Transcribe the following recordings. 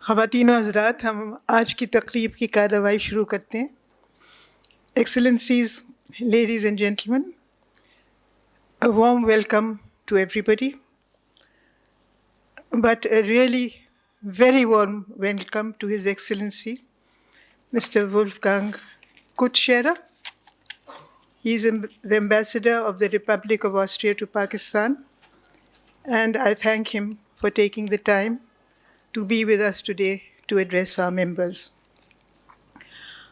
ख़वातीन और हज़रात, हम आज की तकरीब की कार्रवाई शुरू करते हैं. Excellencies, ladies and gentlemen, a warm welcome to everybody, but a really very warm welcome to His Excellency, Mr. Wolfgang Kutschera. He is the Ambassador of the Republic of Austria to Pakistan, and I thank him for taking the time to be with us today to address our members.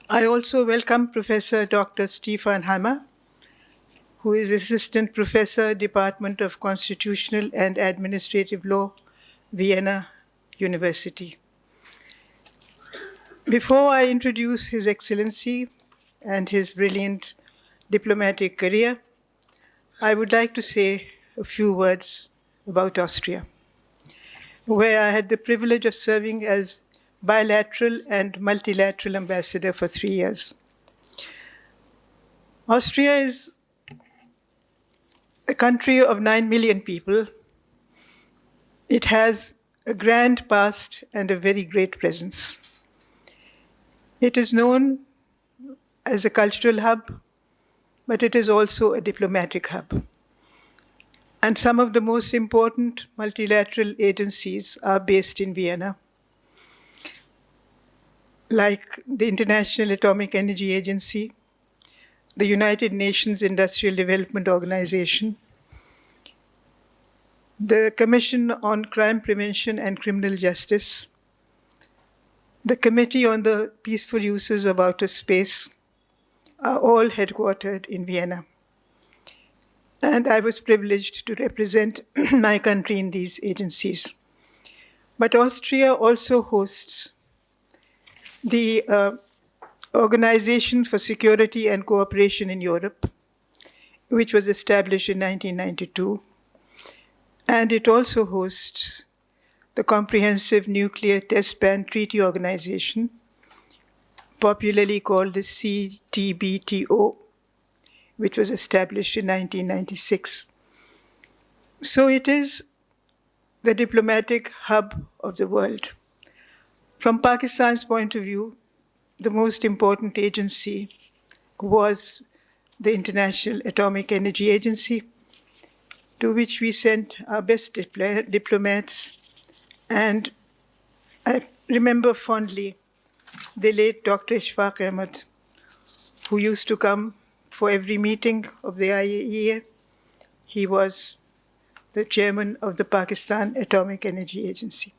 I also welcome Professor Dr. Stefan Hammer, who is Assistant Professor, Department of Constitutional and Administrative Law, Vienna University. Before I introduce His Excellency and his brilliant diplomatic career, I would like to say a few words about Austria, where I had the privilege of serving as bilateral and multilateral ambassador for 3 years. Austria is a country of 9 million people. It has a grand past and a very great presence. It is known as a cultural hub, but it is also a diplomatic hub. And some of the most important multilateral agencies are based in Vienna, like the International Atomic Energy Agency, the United Nations Industrial Development Organization, the Commission on Crime Prevention and Criminal Justice, the Committee on the Peaceful Uses of Outer Space, are all headquartered in Vienna. And I was privileged to represent my country in these agencies. But Austria also hosts the Organization for Security and Cooperation in Europe, which was established in 1992. And it also hosts the Comprehensive Nuclear Test Ban Treaty Organization, popularly called the CTBTO, which was established in 1996. So it is the diplomatic hub of the world. From Pakistan's point of view, the most important agency was the International Atomic Energy Agency, to which we sent our best diplomats. And I remember fondly the late Dr. Ishfaq Ahmed, who used to come for every meeting of the IAEA. He was the chairman of the Pakistan Atomic Energy Agency.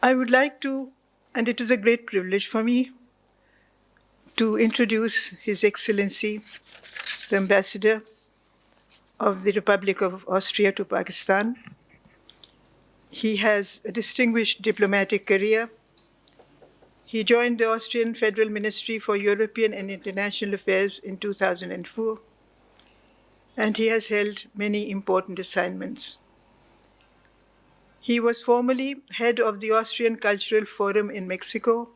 I would like to, and it is a great privilege for me, to introduce His Excellency, the Ambassador of the Republic of Austria to Pakistan. He has a distinguished diplomatic career. He joined the Austrian Federal Ministry for European and International Affairs in 2004, and he has held many important assignments. He was formerly head of the Austrian Cultural Forum in Mexico,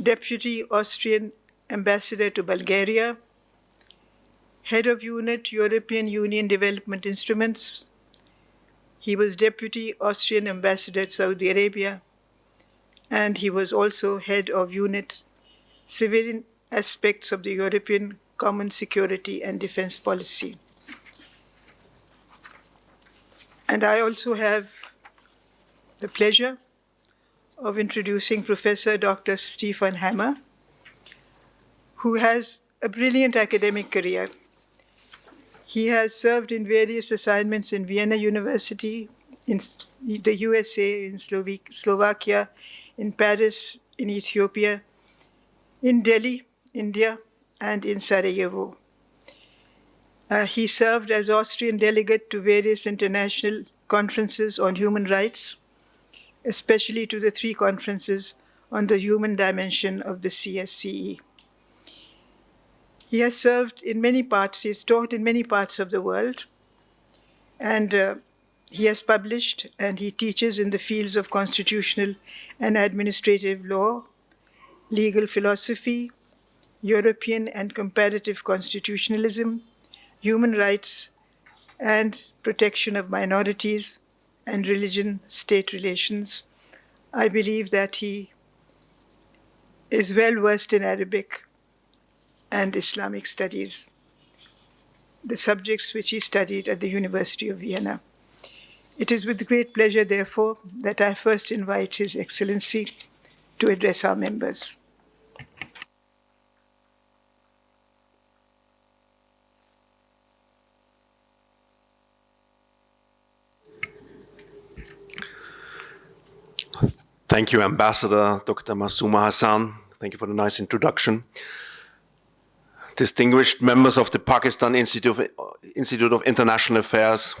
Deputy Austrian Ambassador to Bulgaria, Head of Unit European Union Development Instruments. He was Deputy Austrian Ambassador to Saudi Arabia, and he was also Head of Unit Civilian Aspects of the European Common Security and Defense Policy. And I also have the pleasure of introducing Professor Dr. Stefan Hammer, who has a brilliant academic career. He has served in various assignments in Vienna University, in the USA, in Slovakia, in Paris, in Ethiopia, in Delhi, India, and in Sarajevo. He served as Austrian delegate to various international conferences on human rights, especially to the 3 conferences on the human dimension of the CSCE. He has served in many parts, he has taught in many parts of the world, and he has published and he teaches in the fields of constitutional and administrative law, legal philosophy, European and comparative constitutionalism, human rights, and protection of minorities, and religion-state relations. I believe that he is well versed in Arabic and Islamic studies, the subjects which he studied at the University of Vienna. It is with great pleasure, therefore, that I first invite His Excellency to address our members. Thank you, Ambassador Dr. Masuma Hassan. Thank you for the nice introduction. Distinguished members of the Pakistan Institute of International Affairs,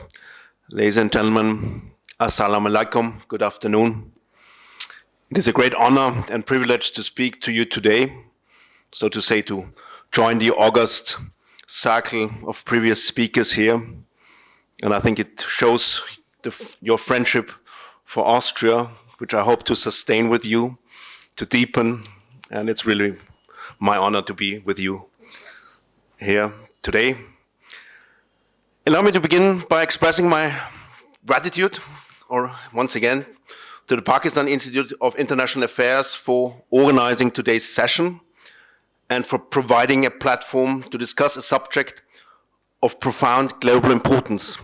ladies and gentlemen, Assalamu alaikum, good afternoon. It is a great honor and privilege to speak to you today, so to say, to join the august circle of previous speakers here. And I think it shows your friendship for Austria, which I hope to sustain with you, to deepen, and it's really my honor to be with you here today. Allow me to begin by expressing my gratitude, or once again, to the Pakistan Institute of International Affairs for organizing today's session and for providing a platform to discuss a subject of profound global importance: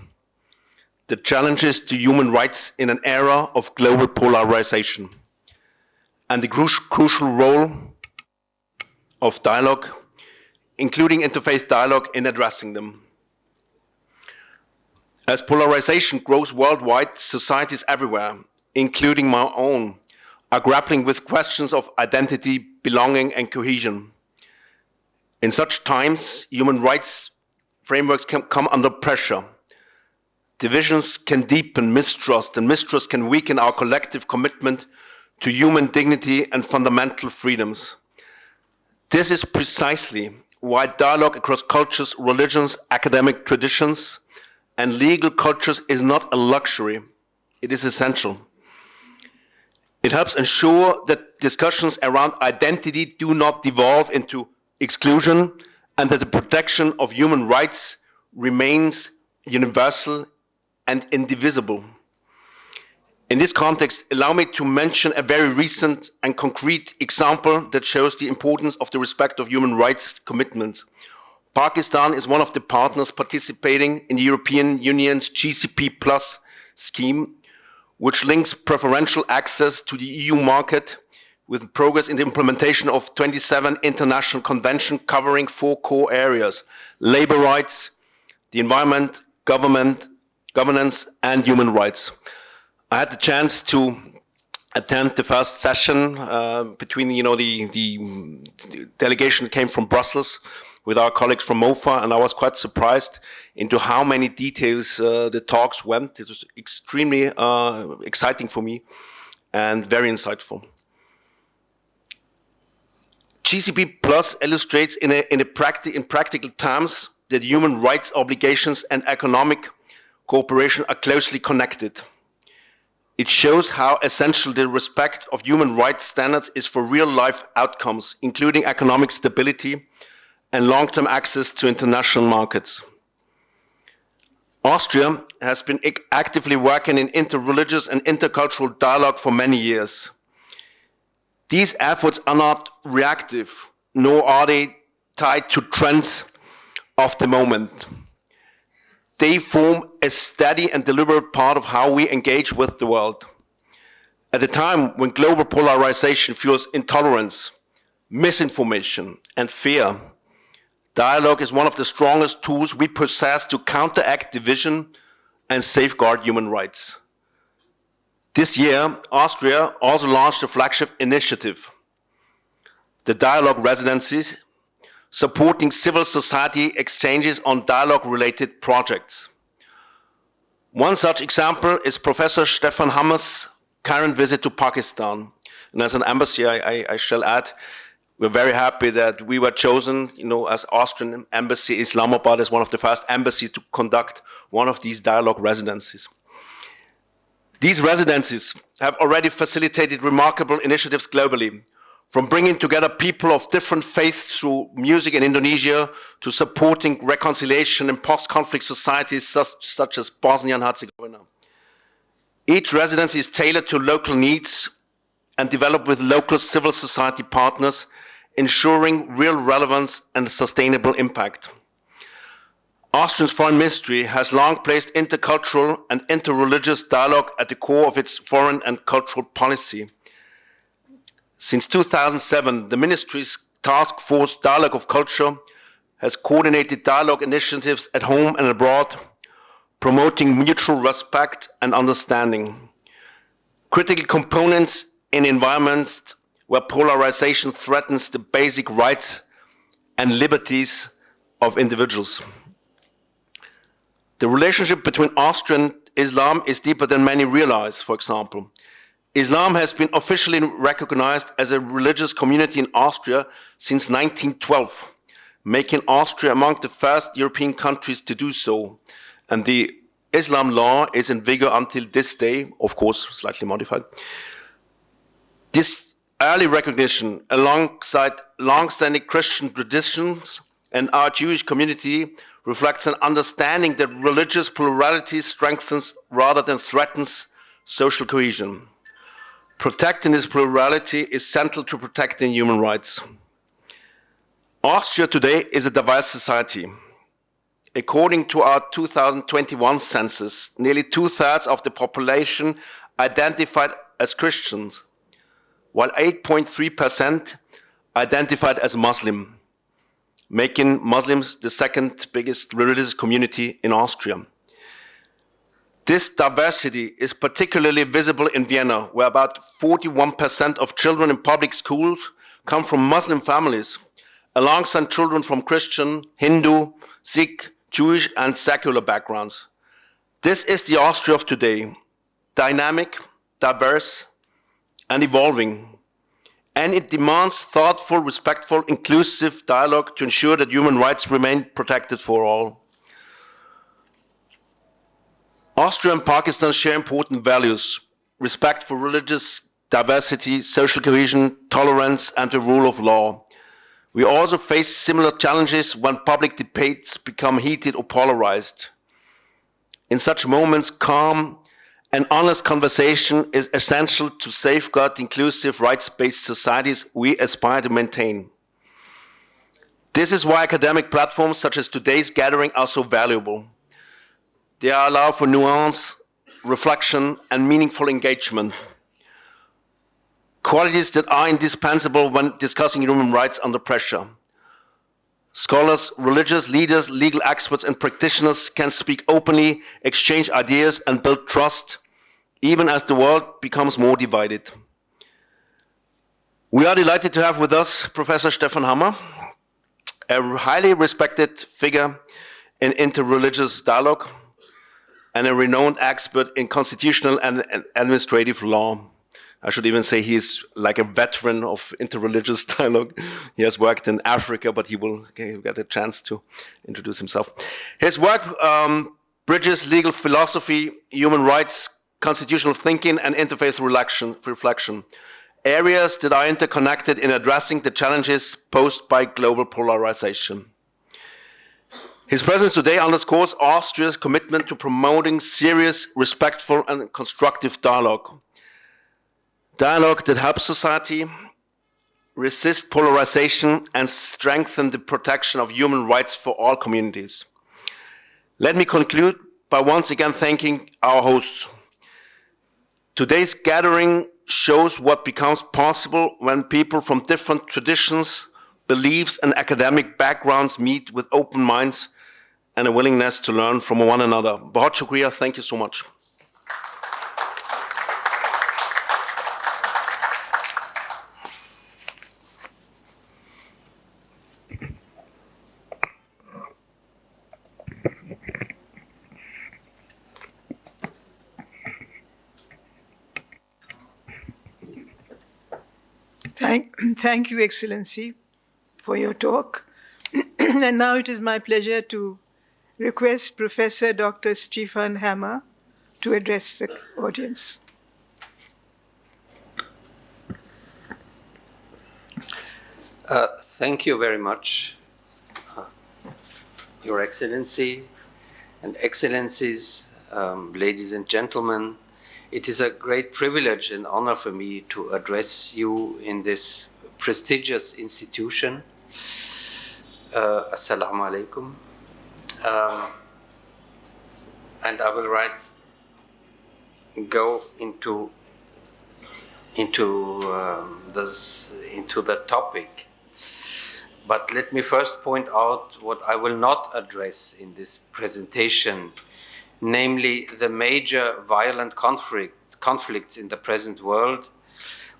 the challenges to human rights in an era of global polarization, and the crucial role of dialogue, including interfaith dialogue, in addressing them. As polarization grows worldwide, societies everywhere, including my own, are grappling with questions of identity, belonging, and cohesion. In such times, human rights frameworks can come under pressure. Divisions can deepen mistrust, and mistrust can weaken our collective commitment to human dignity and fundamental freedoms. This is precisely why dialogue across cultures, religions, academic traditions, and legal cultures is not a luxury. It is essential. It helps ensure that discussions around identity do not devolve into exclusion, and that the protection of human rights remains universal and indivisible. In this context, allow me to mention a very recent and concrete example that shows the importance of the respect of human rights commitment. Pakistan is one of the partners participating in the European Union's GCP Plus scheme, which links preferential access to the EU market with progress in the implementation of 27 international conventions covering 4 core areas: labor rights, the environment, governance, and human rights. I had the chance to attend the first session between the delegation that came from Brussels with our colleagues from MOFA, and I was quite surprised into how many details the talks went. It was extremely exciting for me and very insightful. GCP Plus illustrates in practical terms that human rights obligations and economic cooperation are closely connected. It shows how essential the respect of human rights standards is for real-life outcomes, including economic stability and long-term access to international markets. Austria has been actively working in interreligious and intercultural dialogue for many years. These efforts are not reactive, nor are they tied to trends of the moment. They form a steady and deliberate part of how we engage with the world. At a time when global polarization fuels intolerance, misinformation, and fear, dialogue is one of the strongest tools we possess to counteract division and safeguard human rights. This year, Austria also launched a flagship initiative, the Dialogue Residencies, supporting civil society exchanges on dialogue-related projects. One such example is Professor Stefan Hammer's current visit to Pakistan. And as an embassy, I shall add, we're very happy that we were chosen, as Austrian Embassy Islamabad, as one of the first embassies to conduct one of these dialogue residencies. These residencies have already facilitated remarkable initiatives globally, from bringing together people of different faiths through music in Indonesia to supporting reconciliation in post-conflict societies such as Bosnia and Herzegovina. Each residency is tailored to local needs and developed with local civil society partners, ensuring real relevance and sustainable impact. Austria's foreign ministry has long placed intercultural and interreligious dialogue at the core of its foreign and cultural policy. Since 2007, the ministry's task force Dialogue of Culture has coordinated dialogue initiatives at home and abroad, promoting mutual respect and understanding. Critical components in environments where polarization threatens the basic rights and liberties of individuals. The relationship between Austria and Islam is deeper than many realize, for example. Islam has been officially recognized as a religious community in Austria since 1912, making Austria among the first European countries to do so. And the Islam law is in vigor until this day, of course, slightly modified. This early recognition, alongside long-standing Christian traditions and our Jewish community, reflects an understanding that religious plurality strengthens rather than threatens social cohesion. Protecting this plurality is central to protecting human rights. Austria today is a diverse society. According to our 2021 census, nearly 2/3 of the population identified as Christians, while 8.3% identified as Muslim, making Muslims the second biggest religious community in Austria. This diversity is particularly visible in Vienna, where about 41% of children in public schools come from Muslim families, alongside children from Christian, Hindu, Sikh, Jewish, and secular backgrounds. This is the Austria of today, dynamic, diverse, and evolving. And it demands thoughtful, respectful, inclusive dialogue to ensure that human rights remain protected for all. Austria and Pakistan share important values: respect for religious diversity, social cohesion, tolerance, and the rule of law. We also face similar challenges when public debates become heated or polarized. In such moments, calm and honest conversation is essential to safeguard inclusive, rights-based societies we aspire to maintain. This is why academic platforms such as today's gathering are so valuable. They allow for nuance, reflection, and meaningful engagement, qualities that are indispensable when discussing human rights under pressure. Scholars, religious leaders, legal experts, and practitioners can speak openly, exchange ideas, and build trust, even as the world becomes more divided. We are delighted to have with us Professor Stefan Hammer, a highly respected figure in interreligious dialogue and a renowned expert in constitutional and administrative law. I should even say he is like a veteran of interreligious dialogue. He has worked in Africa, but he will get a chance to introduce himself. His work bridges legal philosophy, human rights, constitutional thinking, and interfaith reflection, areas that are interconnected in addressing the challenges posed by global polarization. His presence today underscores Austria's commitment to promoting serious, respectful, and constructive dialogue. Dialogue that helps society resist polarization and strengthen the protection of human rights for all communities. Let me conclude by once again thanking our hosts. Today's gathering shows what becomes possible when people from different traditions, beliefs, and academic backgrounds meet with open minds and a willingness to learn from one another. Bahut shukriya, thank you so much. Thank you, Excellency, for your talk. And now it is my pleasure to request Professor Dr. Stefan Hammer to address the audience. Thank you very much, Your Excellency and Excellencies, ladies and gentlemen, It is a great privilege and honor for me to address you in this prestigious institution. Assalamu alaikum. And I will go into the topic. But let me first point out what I will not address in this presentation, namely the major violent conflicts in the present world,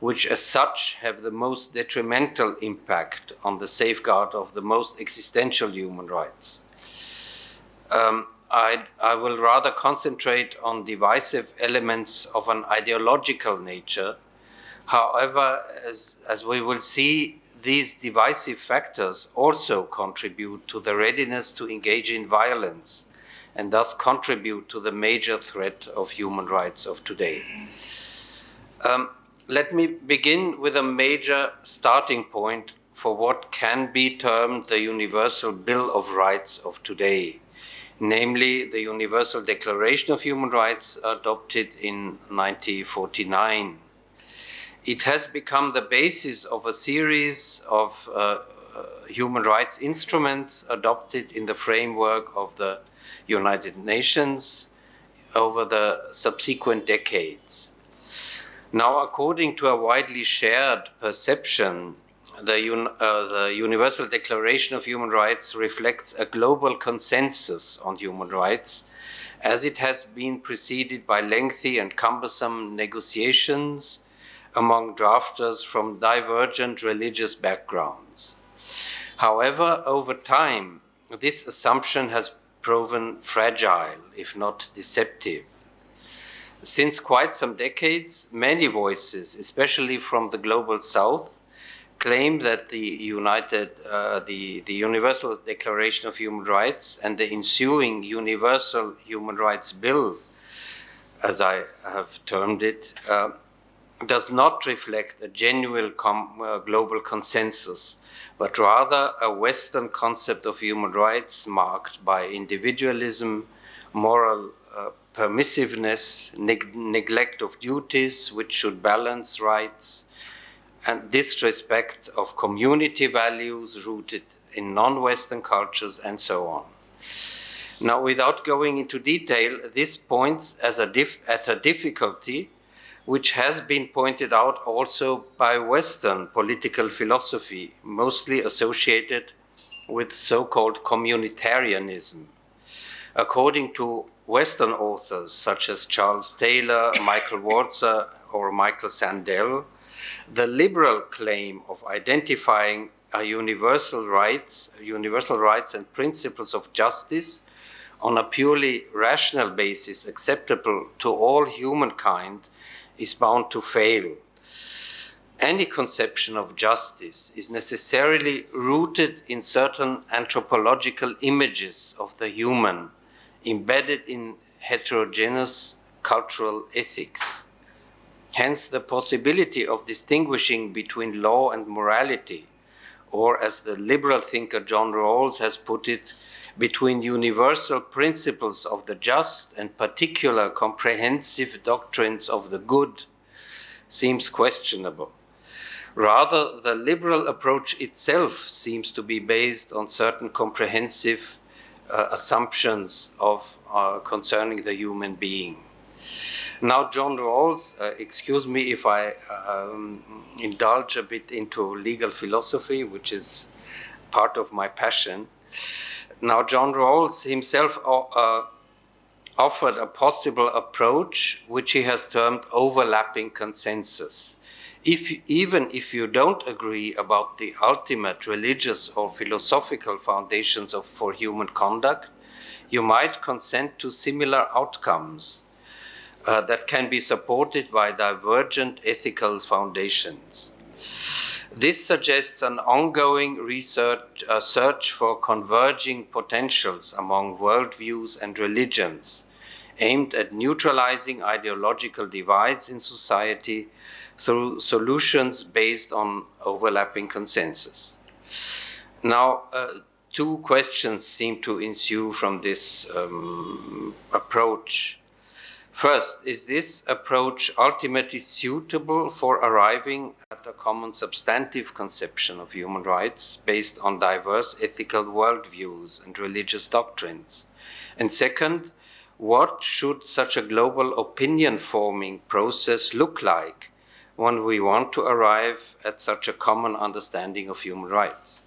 which as such have the most detrimental impact on the safeguard of the most existential human rights. I will rather concentrate on divisive elements of an ideological nature. However, as we will see, these divisive factors also contribute to the readiness to engage in violence and thus contribute to the major threat of human rights of today. Let me begin with a major starting point for what can be termed the Universal Bill of Rights of today, namely the Universal Declaration of Human Rights adopted in 1949. It has become the basis of a series of human rights instruments adopted in the framework of the United Nations over the subsequent decades. Now, according to a widely shared perception, the Universal Declaration of Human Rights reflects a global consensus on human rights, as it has been preceded by lengthy and cumbersome negotiations among drafters from divergent religious backgrounds. However, over time, this assumption has proven fragile, if not deceptive. Since quite some decades, many voices, especially from the global south, claim that the Universal Declaration of Human Rights and the ensuing Universal Human Rights Bill, as I have termed it, does not reflect a genuine global consensus, but rather a Western concept of human rights marked by individualism, moral permissiveness, neglect of duties which should balance rights, and disrespect of community values rooted in non-Western cultures, and so on. Now, without going into detail, this points at a difficulty which has been pointed out also by Western political philosophy, mostly associated with so-called communitarianism. According to Western authors such as Charles Taylor, Michael Walzer, or Michael Sandel, the liberal claim of identifying universal rights and principles of justice on a purely rational basis acceptable to all humankind is bound to fail. Any conception of justice is necessarily rooted in certain anthropological images of the human, embedded in heterogeneous cultural ethics. Hence, the possibility of distinguishing between law and morality, or as the liberal thinker John Rawls has put it, between universal principles of the just and particular comprehensive doctrines of the good, seems questionable. Rather, the liberal approach itself seems to be based on certain comprehensive assumptions of concerning the human being. Now, John Rawls, excuse me if I indulge a bit into legal philosophy, which is part of my passion. Now, John Rawls himself offered a possible approach, which he has termed overlapping consensus. Even if you don't agree about the ultimate religious or philosophical foundations for human conduct, you might consent to similar outcomes that can be supported by divergent ethical foundations. This suggests an ongoing search for converging potentials among worldviews and religions, aimed at neutralizing ideological divides in society through solutions based on overlapping consensus. Now, two questions seem to ensue from this approach. First, is this approach ultimately suitable for arriving at a common substantive conception of human rights based on diverse ethical worldviews and religious doctrines? And second, what should such a global opinion-forming process look like when we want to arrive at such a common understanding of human rights?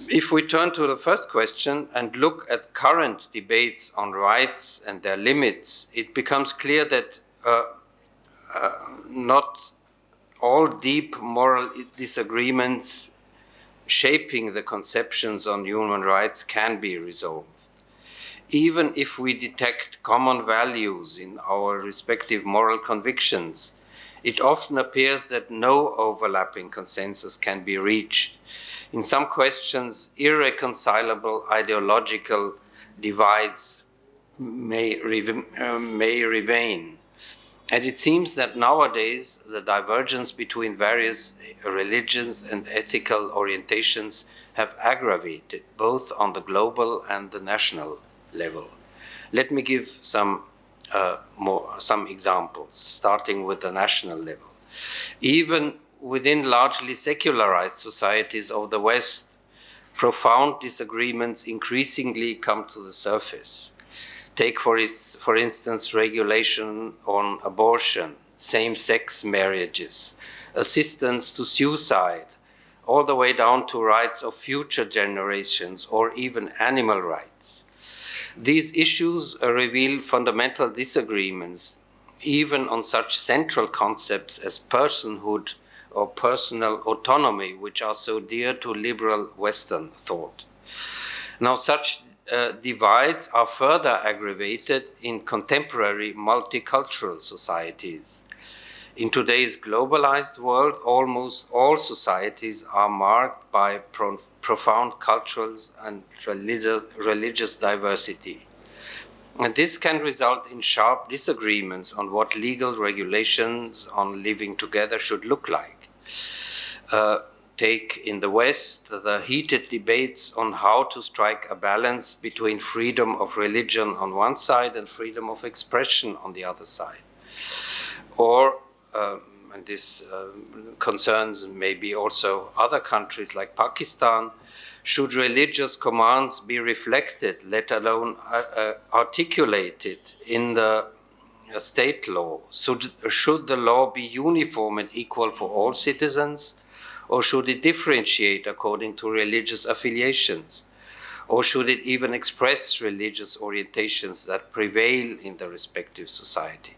If we turn to the first question and look at current debates on rights and their limits, it becomes clear that not all deep moral disagreements shaping the conceptions on human rights can be resolved. Even if we detect common values in our respective moral convictions, it often appears that no overlapping consensus can be reached. In some questions, irreconcilable ideological divides may remain. And it seems that nowadays the divergence between various religions and ethical orientations have aggravated, both on the global and the national level. Let me give some examples, starting with the national level. Even within largely secularized societies of the West, profound disagreements increasingly come to the surface. Take, for instance, regulation on abortion, same-sex marriages, assistance to suicide, all the way down to rights of future generations or even animal rights. These issues reveal fundamental disagreements, even on such central concepts as personhood or personal autonomy, which are so dear to liberal Western thought. Now, such divides are further aggravated in contemporary multicultural societies. In today's globalized world, almost all societies are marked by profound cultural and religious diversity. And this can result in sharp disagreements on what legal regulations on living together should look like. Take in the West the heated debates on how to strike a balance between freedom of religion on one side and freedom of expression on the other side. Or, and this concerns maybe also other countries like Pakistan, should religious commands be reflected, let alone articulated in the state law? Should the law be uniform and equal for all citizens? Or should it differentiate according to religious affiliations? Or should it even express religious orientations that prevail in the respective society?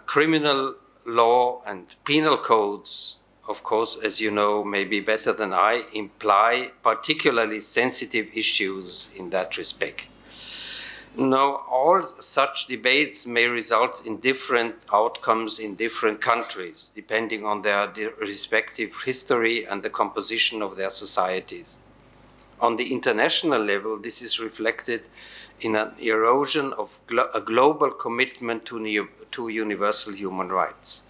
Criminal law and penal codes, of course, as you know, maybe better than I, imply particularly sensitive issues in that respect. Now, all such debates may result in different outcomes in different countries, depending on their respective history and the composition of their societies. On the international level, this is reflected in an erosion of a global commitment to universal human rights.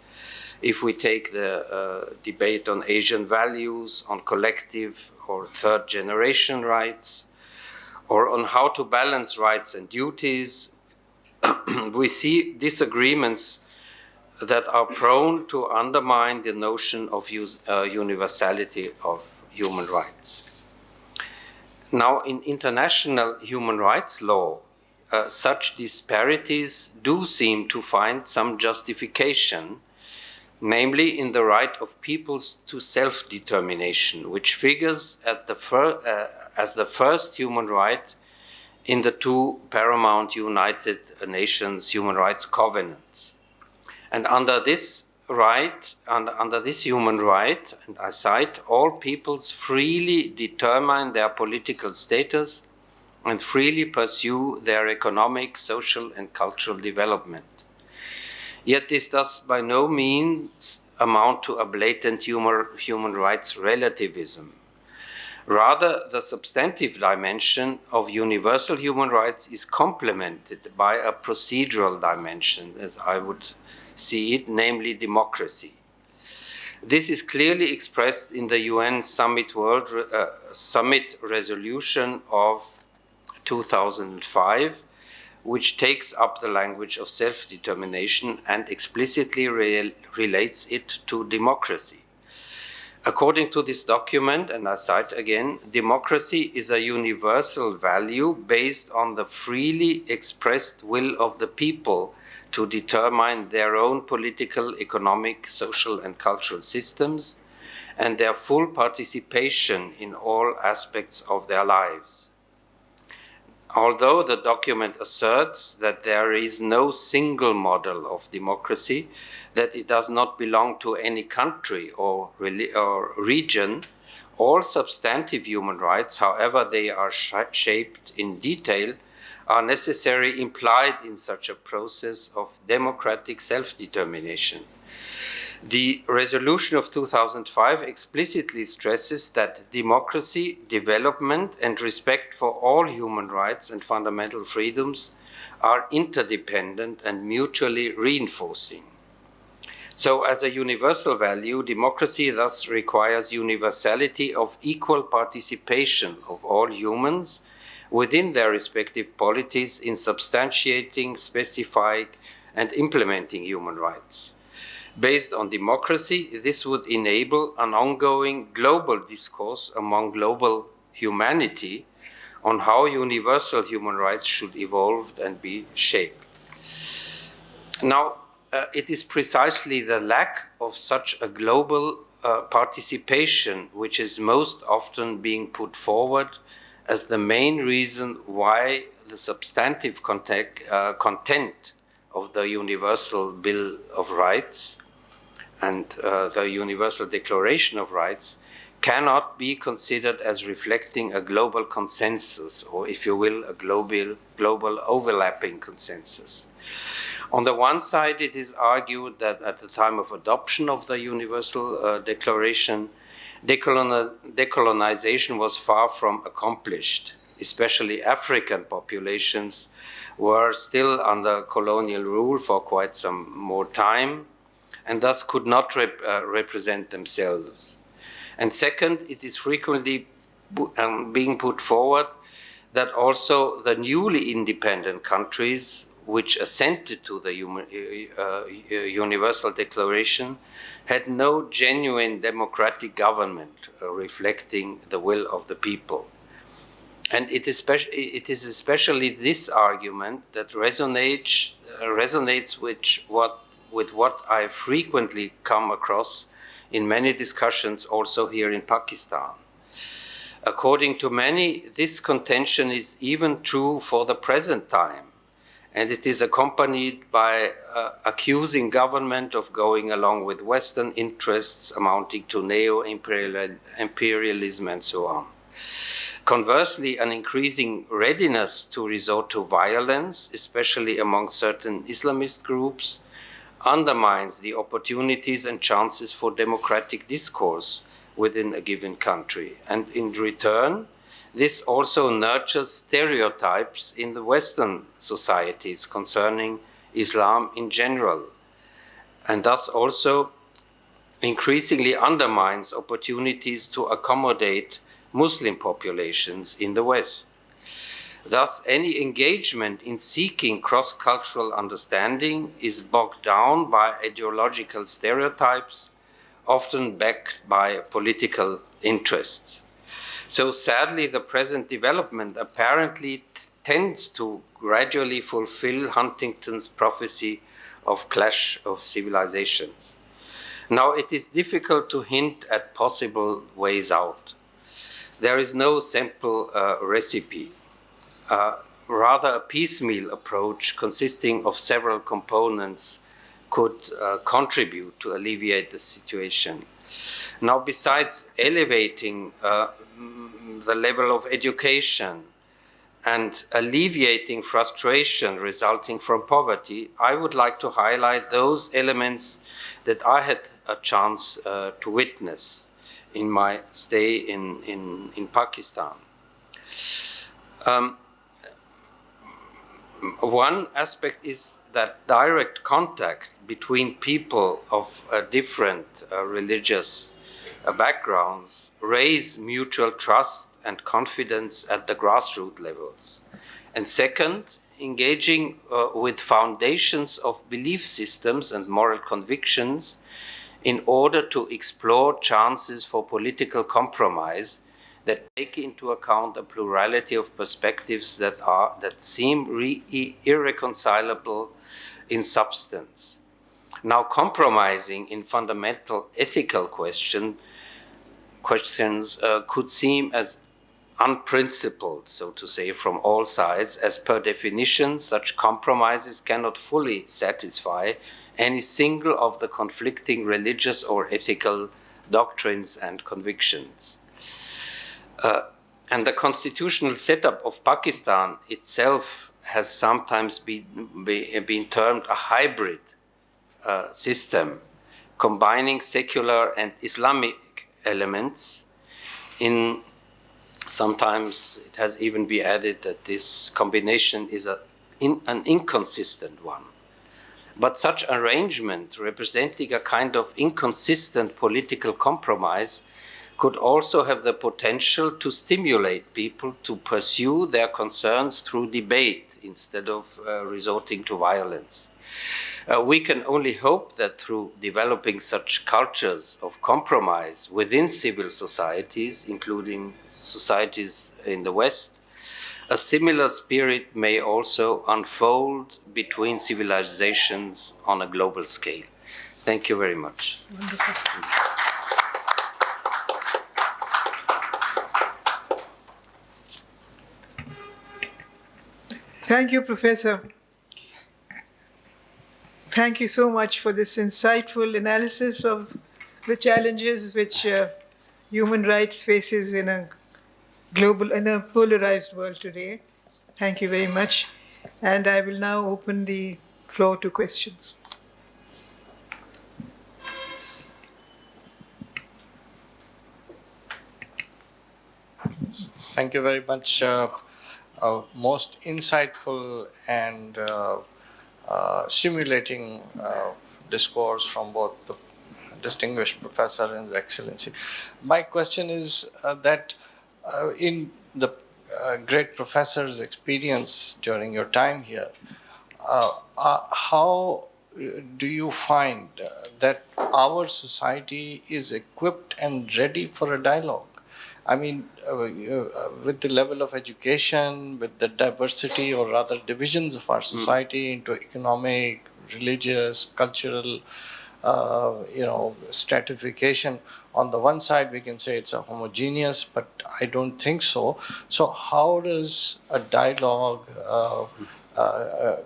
If we take the debate on Asian values, on collective or third generation rights, or on how to balance rights and duties, we see disagreements that are prone to undermine the notion of universality of human rights. Now, in international human rights law, such disparities do seem to find some justification, namely in the right of peoples to self-determination, which figures at as the first human right in the two paramount United Nations human rights covenants. And under this right, under this human right, and I cite, all peoples freely determine their political status and freely pursue their economic, social, and cultural development. Yet this does by no means amount to a blatant human rights relativism. Rather, the substantive dimension of universal human rights is complemented by a procedural dimension, as I would see it, namely democracy. This is clearly expressed in the UN Summit Resolution of 2005, which takes up the language of self-determination and explicitly relates it to democracy. According to this document, and I cite again, democracy is a universal value based on the freely expressed will of the people to determine their own political, economic, social, and cultural systems, and their full participation in all aspects of their lives. Although the document asserts that there is no single model of democracy, that it does not belong to any country or region, all substantive human rights, however they are shaped in detail, are necessarily implied in such a process of democratic self-determination. The resolution of 2005 explicitly stresses that democracy, development, and respect for all human rights and fundamental freedoms are interdependent and mutually reinforcing. So, as a universal value, democracy thus requires universality of equal participation of all humans within their respective polities in substantiating, specifying, and implementing human rights. Based on democracy, this would enable an ongoing global discourse among global humanity on how universal human rights should evolve and be shaped. Now, it is precisely the lack of such a global participation which is most often being put forward as the main reason why the substantive content of the Universal Bill of Rights and the Universal Declaration of Rights cannot be considered as reflecting a global consensus, or if you will, a global overlapping consensus. On the one side, it is argued that at the time of adoption of the Universal Declaration, decolonization was far from accomplished. Especially African populations were still under colonial rule for quite some more time, and thus could not represent themselves. And second, it is frequently being put forward that also the newly independent countries which assented to the Universal Declaration had no genuine democratic government reflecting the will of the people. And it is especially this argument that resonates with what I frequently come across in many discussions also here in Pakistan. According to many, this contention is even true for the present time, and it is accompanied by accusing government of going along with Western interests amounting to neo-imperialism and so on. Conversely, an increasing readiness to resort to violence, especially among certain Islamist groups, undermines the opportunities and chances for democratic discourse within a given country. And in return, this also nurtures stereotypes in the Western societies concerning Islam in general, and thus also increasingly undermines opportunities to accommodate Muslim populations in the West. Thus, any engagement in seeking cross-cultural understanding is bogged down by ideological stereotypes, often backed by political interests. So sadly, the present development apparently tends to gradually fulfill Huntington's prophecy of clash of civilizations. Now, it is difficult to hint at possible ways out. There is no simple recipe. Rather, a piecemeal approach consisting of several components could contribute to alleviate the situation. Now, besides elevating the level of education and alleviating frustration resulting from poverty, I would like to highlight those elements that I had a chance to witness in my stay in Pakistan. One aspect is that direct contact between people of different religious backgrounds raise mutual trust and confidence at the grassroots levels. And second, engaging with foundations of belief systems and moral convictions in order to explore chances for political compromise that take into account a plurality of perspectives that seem irreconcilable in substance. Now, compromising in fundamental ethical questions could seem as unprincipled, so to say, from all sides, as per definition, such compromises cannot fully satisfy any single of the conflicting religious or ethical doctrines and convictions. And the constitutional setup of Pakistan itself has sometimes been termed a hybrid system, combining secular and Islamic elements. Sometimes it has even been added that this combination is an inconsistent one. But such arrangement, representing a kind of inconsistent political compromise, could also have the potential to stimulate people to pursue their concerns through debate instead of resorting to violence. We can only hope that through developing such cultures of compromise within civil societies, including societies in the West, a similar spirit may also unfold between civilizations on a global scale. Thank you very much. Wonderful. Thank you, Professor. Thank you so much for this insightful analysis of the challenges which human rights faces in a polarized world today. Thank you very much. And I will now open the floor to questions. Thank you very much. Most insightful and stimulating discourse from both the distinguished professor and His Excellency. My question is that in the great professor's experience during your time here, how do you find that our society is equipped and ready for a dialogue? I mean, with the level of education, with the diversity or rather divisions of our society into economic, religious, cultural, stratification. On the one side, we can say it's a homogeneous, but I don't think so. So how does a dialogue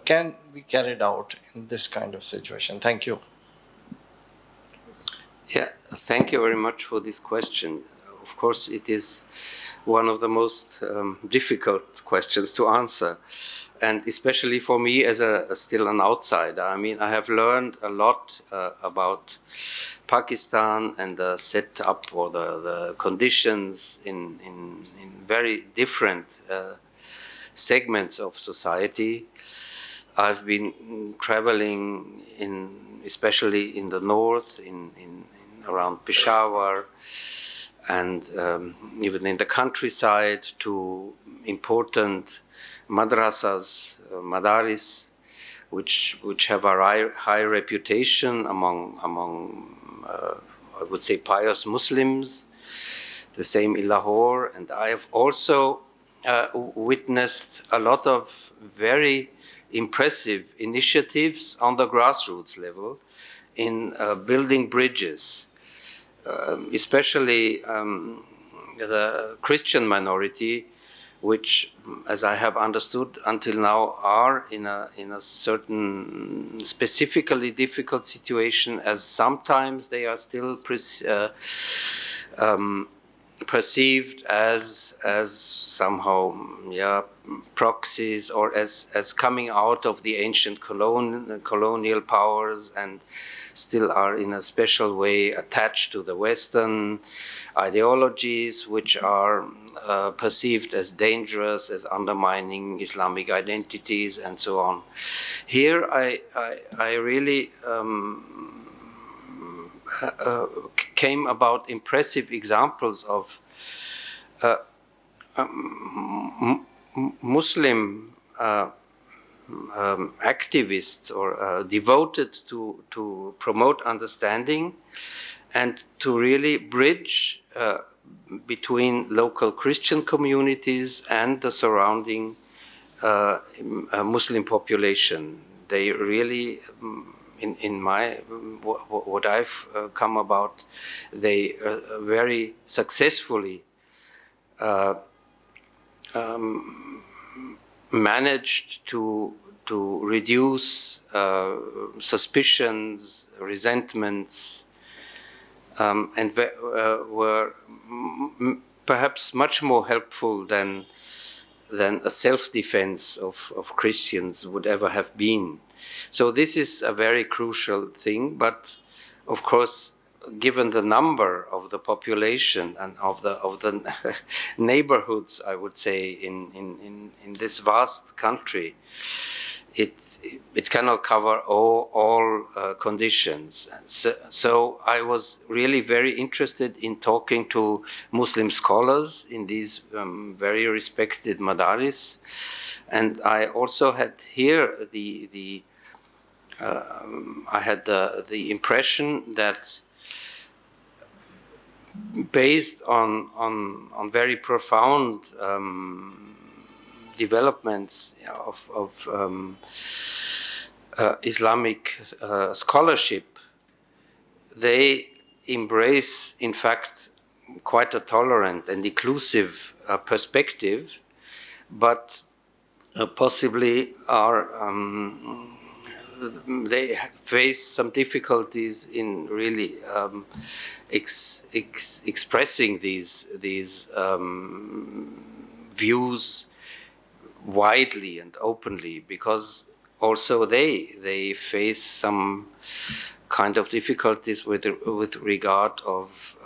can be carried out in this kind of situation? Thank you. Yeah, thank you very much for this question. Of course, it is one of the most difficult questions to answer, and especially for me as still an outsider. I mean, I have learned a lot about Pakistan and the setup or the conditions in very different segments of society. I've been traveling especially in the north, around Peshawar, and even in the countryside, to important madrasas, madaris, which have a high reputation among I would say pious Muslims. The same in Lahore, and I have also witnessed a lot of very impressive initiatives on the grassroots level in building bridges. Especially the Christian minority, which, as I have understood until now, are in a certain specifically difficult situation, as sometimes they are still perceived as somehow proxies, or as coming out of the ancient colonial powers, and still are in a special way attached to the Western ideologies, which are perceived as dangerous, as undermining Islamic identities, and so on. Here I really came about impressive examples of Muslim activists or devoted to promote understanding and to really bridge between local Christian communities and the surrounding Muslim population. They really, in my what I've come about, they very successfully managed to reduce suspicions, resentments, and were perhaps much more helpful than a self-defense of Christians would ever have been. So this is a very crucial thing, but of course, given the number of the population and of the neighborhoods, I would say, in this vast country, it cannot cover all conditions. So I was really very interested in talking to Muslim scholars in these very respected madaris, and I also had here I had the impression that, based on very profound developments of Islamic scholarship, they embrace, in fact, quite a tolerant and inclusive perspective, but possibly are they face some difficulties in really expressing these views widely and openly, because also they face some kind of difficulties with regard of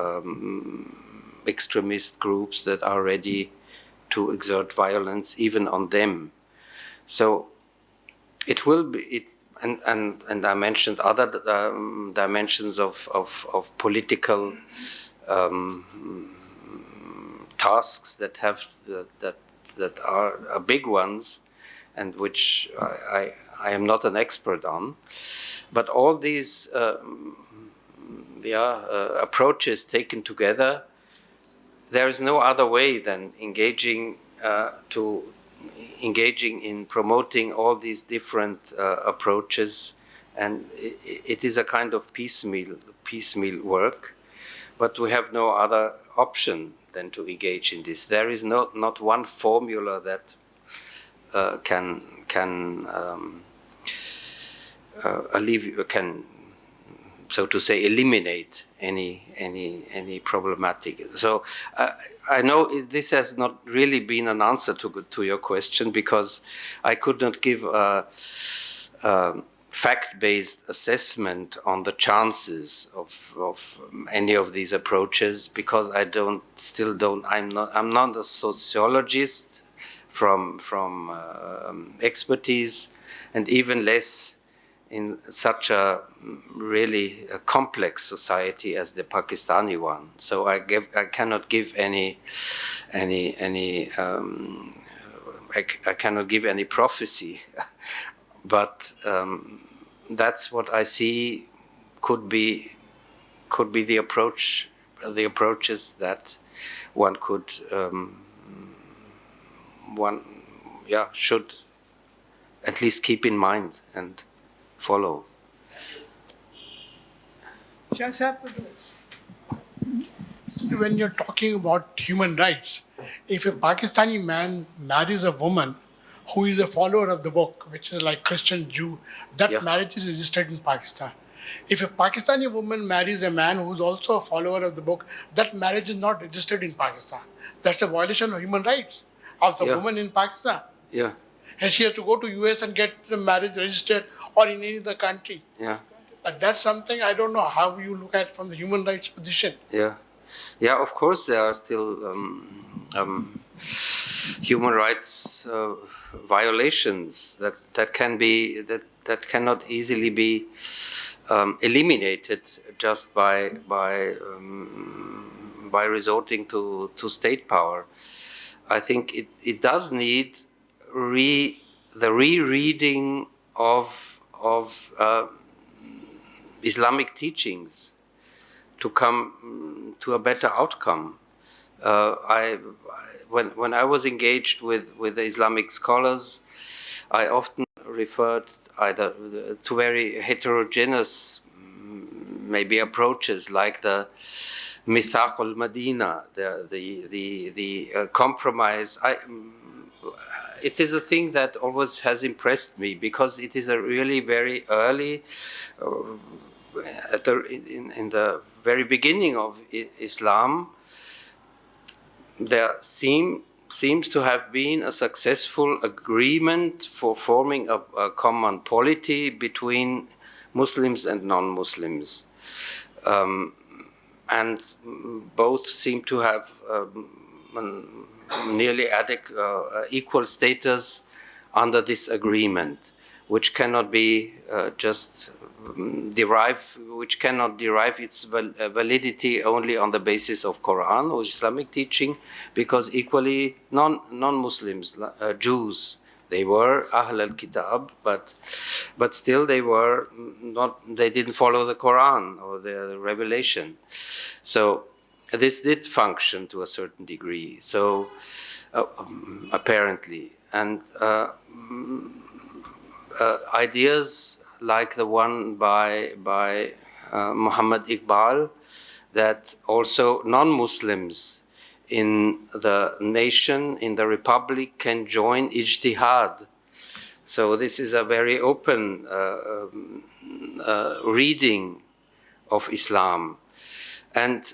extremist groups that are ready to exert violence even on them. So it will be and I mentioned other dimensions of political tasks that are big ones, and which I am not an expert on. But all these approaches taken together, there is no other way than engaging in promoting all these different approaches, and it is a kind of piecemeal work. But we have no other option than to engage in this. There is not one formula that can so to say eliminate any problematic. So I know this has not really been an answer to your question, because I could not give a fact-based assessment on the chances of any of these approaches, because I'm not a sociologist from expertise, and even less in such a really complex society as the Pakistani one. So I cannot give I cannot give any prophecy, but that's what I see could be the approaches that one could should at least keep in mind and follow. When you're talking about human rights, if a Pakistani man marries a woman who is a follower of the book, which is like Christian Jew, that marriage is registered in Pakistan. If a Pakistani woman marries a man who is also a follower of the book, that marriage is not registered in Pakistan. That's a violation of human rights of the woman in Pakistan. Yeah. And she has to go to US and get the marriage registered, or in any other country. Yeah. But that's something I don't know how you look at from the human rights position. Yeah. Yeah, of course there are still human rights violations that cannot easily be eliminated just by resorting to state power. I think it does need the rereading of Islamic teachings to come to a better outcome. When I was engaged with the Islamic scholars, I often referred either to very heterogeneous maybe approaches, like the Mithaq al-Madina, the compromise. It is a thing that always has impressed me, because it is a really very early, in the very beginning of Islam, there seems to have been a successful agreement for forming a common polity between Muslims and non-Muslims. And both seem to have nearly equal status under this agreement, which cannot be which cannot derive its validity only on the basis of Quran or Islamic teaching, because equally non-Muslims, Jews, they were Ahl al-Kitab, but still they were not. They didn't follow the Quran or the revelation. So this did function to a certain degree. So apparently, and ideas like the one by Muhammad Iqbal, that also non-Muslims in the nation, in the republic, can join ijtihad. So this is a very open reading of Islam. And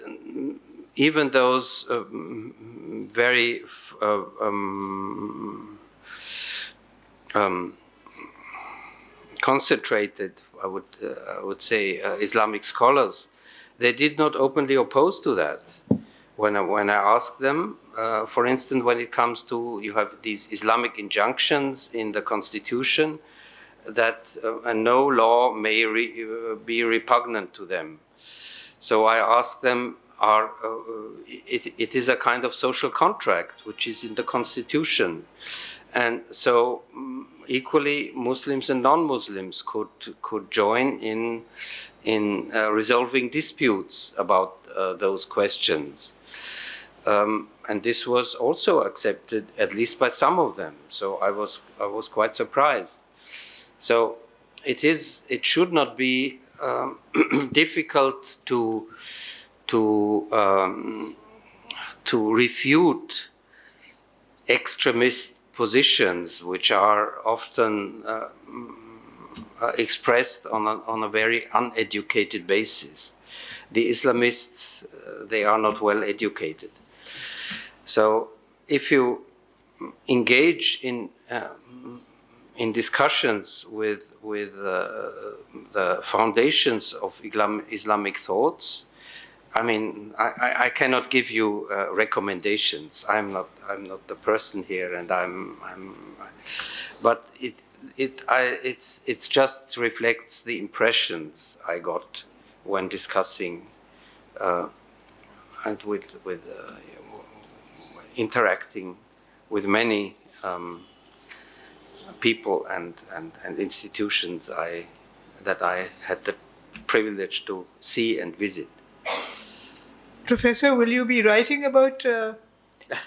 even those very concentrated, I would say, Islamic scholars, they did not openly oppose to that. When I asked them, for instance, when it comes to, you have these Islamic injunctions in the constitution that no law may be repugnant to them. So I asked them, it is a kind of social contract which is in the constitution, and so equally Muslims and non-Muslims could join in resolving disputes about those questions. And this was also accepted, at least by some of them. So I was quite surprised. So it should not be difficult to refute extremist positions, which are often expressed on a very uneducated basis. The Islamists, they are not well educated. So if you engage in discussions with the foundations of Islamic thoughts, I mean, I cannot give you recommendations. I'm not the person here, and but it's just reflects the impressions I got when discussing and with interacting with many people and institutions that I had the privilege to see and visit. Professor, will you be writing about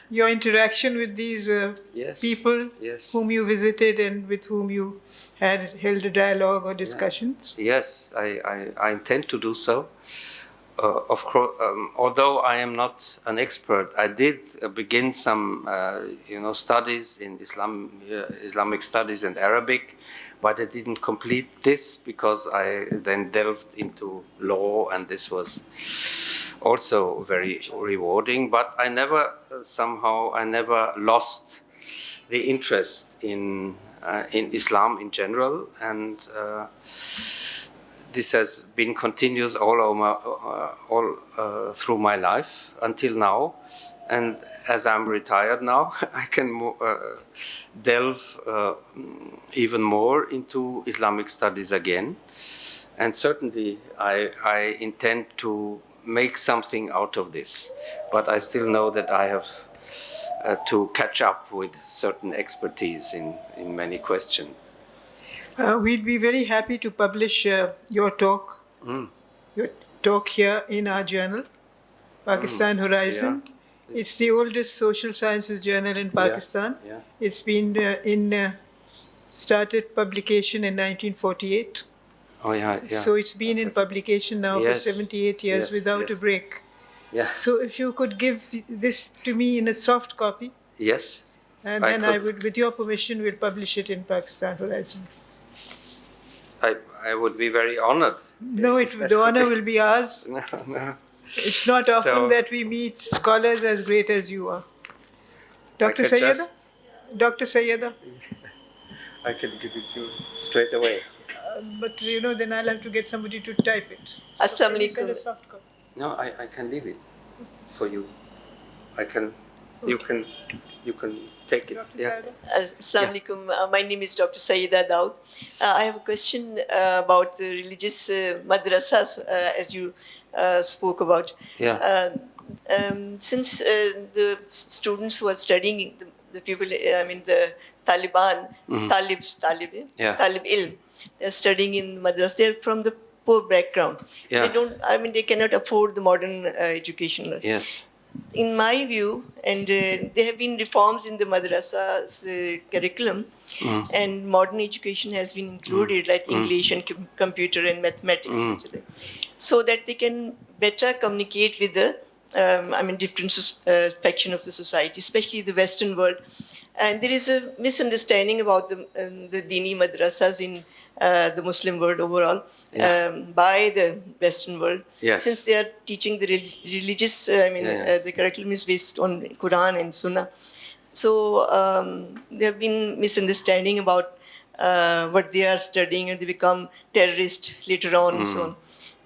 your interaction with these Yes, people yes. whom you visited and with whom you had held a dialogue or discussions? Yes, I intend to do so. Of course, although I am not an expert, I did begin some, studies in Islamic studies and Arabic, but I didn't complete this because I then delved into law, and this was also very rewarding. But I never lost the interest in Islam in general, and this has been continuous all through my life until now. And as I'm retired now, I can delve even more into Islamic studies again. And certainly I intend to make something out of this. But I still know that I have to catch up with certain expertise in many questions. We'd be very happy to publish your talk here in our journal, Pakistan Horizon. Yeah. It's the oldest social sciences journal in Pakistan. Yeah. It's been started publication in 1948. Oh yeah. So it's been in publication now Yes. for 78 years Yes, without a yes. break. Yeah. So if you could give this to me in a soft copy, Yes. and I then I could. would, with your permission, will publish it in Pakistan Horizon. I would be very honored. No, the honor will be ours. No, no. It's not often So- that we meet scholars as great as you are. Dr. can Sayyeda? just- Dr. Sayyeda? I can give it to you straight away. But then I'll have to get somebody to type it. Assalamu Can you send a alaikum. soft copy? No, I can leave it for you. I can. You can take it. Dr. Yeah. Sayyeda? Assalamu alaikum. My name is Dr. Sayyida Daud. I have a question about the religious madrasas, as you spoke about. Yeah. Since the students who are studying, the people, the Taliban, Yeah. Talib Ilm, they're studying in madras. They're from the poor background. Yeah. They cannot afford the modern education. Yes. In my view, and there have been reforms in the madrasa's curriculum, and modern education has been included, like English and computer and mathematics, so that they can better communicate with the, different section of the society, especially the Western world. And there is a misunderstanding about the Dini madrasas in the Muslim world overall by the Western world. Yes. Since they are teaching the religious, the curriculum is based on Quran and Sunnah. So there have been misunderstanding about what they are studying, and they become terrorists later on and so on.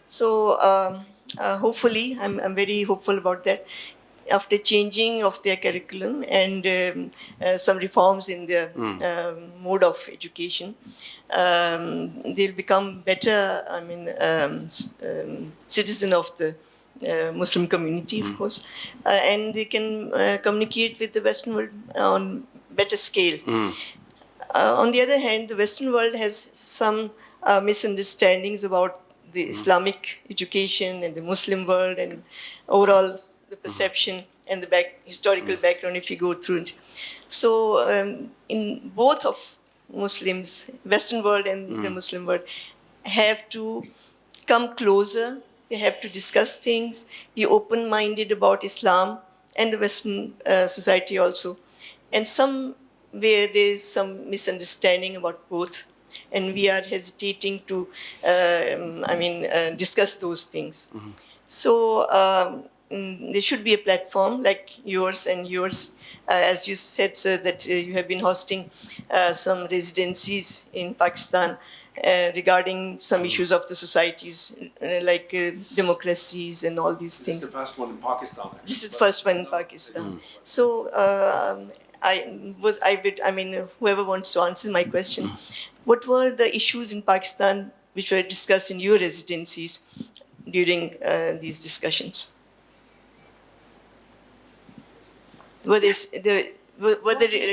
So hopefully, I'm very hopeful about that. After changing of their curriculum and some reforms in their mode of education, they'll become better, citizen of the Muslim community, of course, and they can communicate with the Western world on better scale. On the other hand, the Western world has some misunderstandings about the Islamic education and the Muslim world and overall the perception and the historical background if you go through it. So in both of Muslims, Western world and the Muslim world, have to come closer. They have to discuss things, be open-minded about Islam and the Western society also. And somewhere there is some misunderstanding about both, and we are hesitating to, discuss those things. So there should be a platform like yours and yours. As you said, sir, that you have been hosting some residencies in Pakistan regarding some issues of the societies, like democracies and all these things. This is the first one in Pakistan. Actually. This is the first one in Pakistan. So whoever wants to answer my question, what were the issues in Pakistan which were discussed in your residencies during these discussions? Were they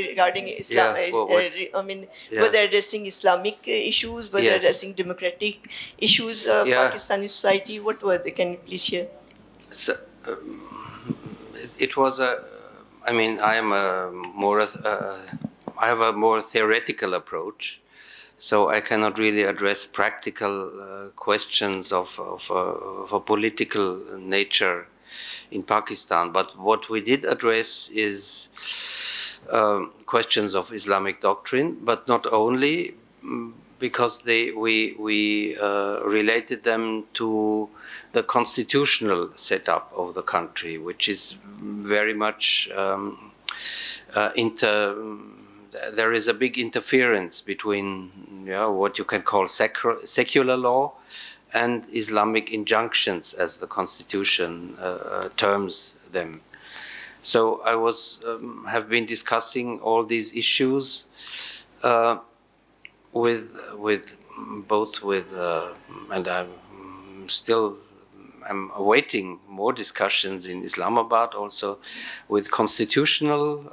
regarding Islam? Were they addressing Islamic issues? Were they addressing democratic issues of Pakistani society? What were they? Can you please share? So, it was I have a more theoretical approach, so I cannot really address practical questions of a political nature in Pakistan. But what we did address is questions of Islamic doctrine, but not only, because we related them to the constitutional setup of the country, which is very much there is a big interference between what you can call secular law and Islamic injunctions, as the constitution terms them. So I have been discussing all these issues with and I'm still I'm awaiting more discussions in Islamabad, also with constitutional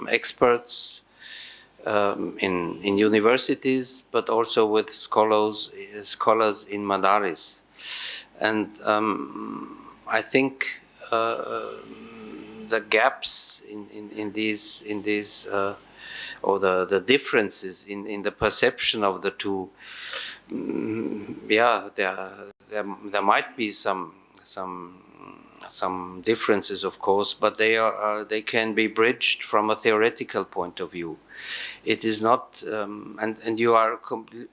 experts in universities, but also with scholars in Madaris. And I think the gaps in these or the differences in the perception of the two, there might be some differences, of course, but they can be bridged from a theoretical point of view. It is not, and you are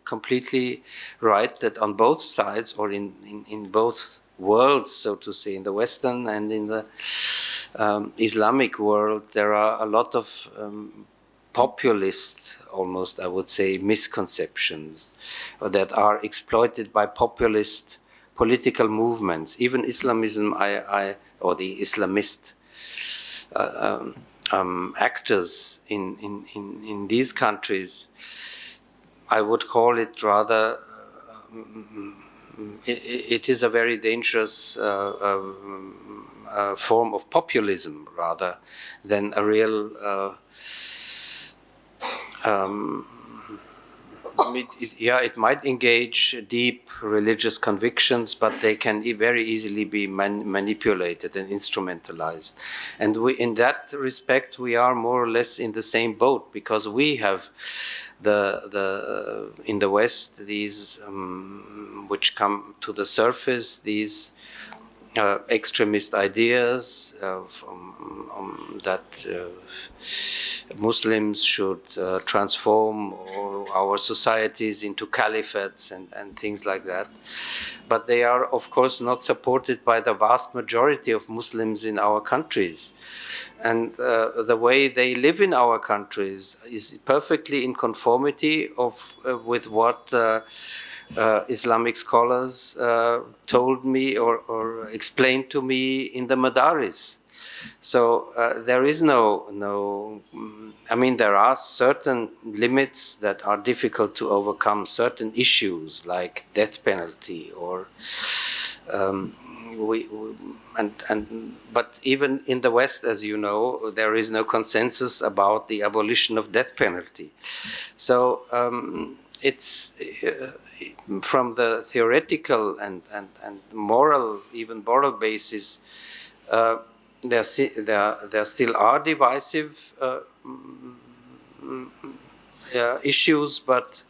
completely right that on both sides, or in both worlds, so to say, in the Western and in the Islamic world, there are a lot of populist, almost I would say, misconceptions that are exploited by populist political movements. Even Islamism, or the Islamist actors in these countries, I would call it rather, it is a very dangerous form of populism rather than a real it might engage deep religious convictions, but they can very easily be manipulated and instrumentalized. And in that respect, we are more or less in the same boat, because we have in the West these which come to the surface, these extremist ideas that Muslims should transform our societies into caliphates and things like that. But they are, of course, not supported by the vast majority of Muslims in our countries. And the way they live in our countries is perfectly in conformity with what Islamic scholars told me or explained to me in the Madaris. So there is no. I mean, there are certain limits that are difficult to overcome. Certain issues like death penalty, or but even in the West, as you know, there is no consensus about the abolition of death penalty. So it's from the theoretical and moral, even moral basis. There still are divisive issues, but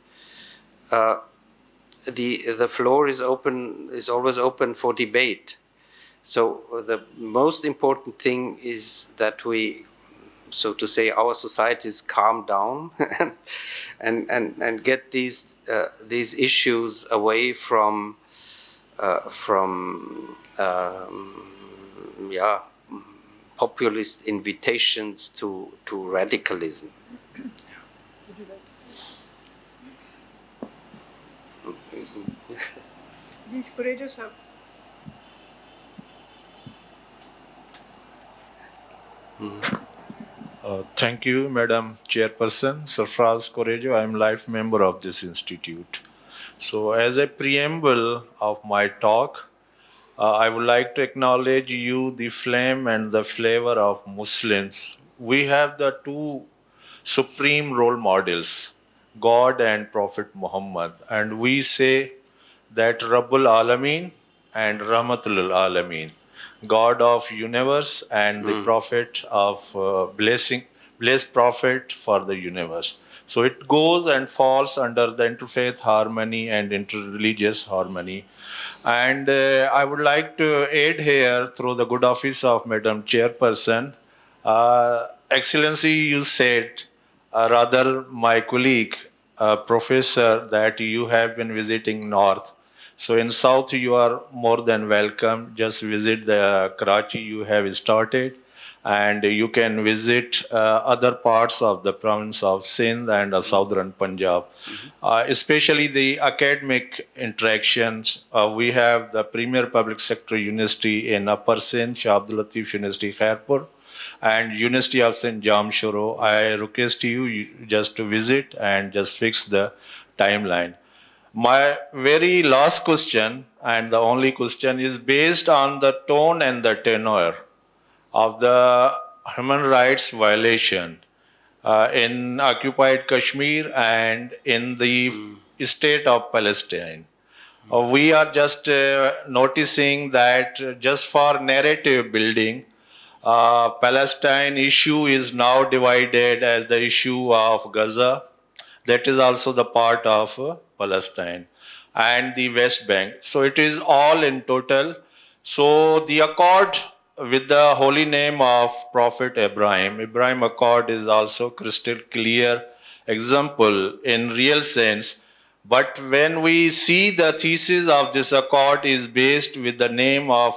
the floor is always open for debate. So the most important thing is that we, so to say, our societies calm down and get these issues away from populist invitations to radicalism. Would you like to say? Be courageous. Thank you, Madam Chairperson, Sarfraz Korejo. I am life member of this institute. So as a preamble of my talk, I would like to acknowledge you, the flame and the flavor of Muslims. We have the two supreme role models, God and Prophet Muhammad. And we say that Rabbul Alameen and Rahmatul Alameen, God of universe and the prophet of blessed prophet for the universe. So it goes and falls under the interfaith harmony and interreligious harmony. And I would like to aid here through the good office of Madam Chairperson. Excellency, you said, rather my colleague, professor, that you have been visiting North. So in South, you are more than welcome. Just visit the Karachi you have started, and you can visit other parts of the province of Sindh and southern Punjab. Especially the academic interactions. We have the premier public sector university in Upper Sindh, Shah Abdul Latif University, Khairpur, and University of St. Jamshoro. I request you just to visit and just fix the timeline. My very last question, and the only question is based on the tone and the tenor of the human rights violation in occupied Kashmir and in the state of Palestine. We are just noticing that just for narrative building, Palestine issue is now divided as the issue of Gaza. That is also the part of Palestine and the West Bank. So it is all in total. So the accord with the holy name of Prophet Ibrahim Accord is also crystal clear example in real sense. But when we see the thesis of this accord is based with the name of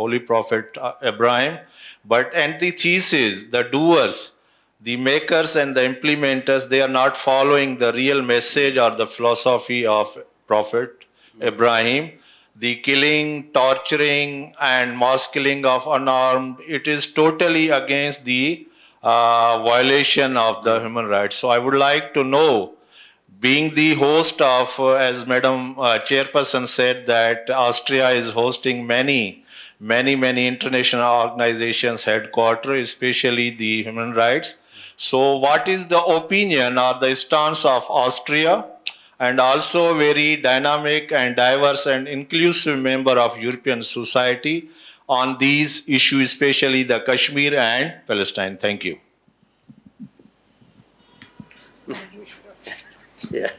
Holy Prophet Ibrahim, but antithesis, the doers, the makers and the implementers, they are not following the real message or the philosophy of Prophet Ibrahim. The killing, torturing, and mass killing of unarmed, it is totally against the violation of the human rights. So I would like to know, being the host of, as Madam Chairperson said, that Austria is hosting many international organizations headquarters, especially the human rights. So what is the opinion or the stance of Austria, and also very dynamic and diverse and inclusive member of European society on these issues, especially the Kashmir and Palestine? Thank you. Yeah.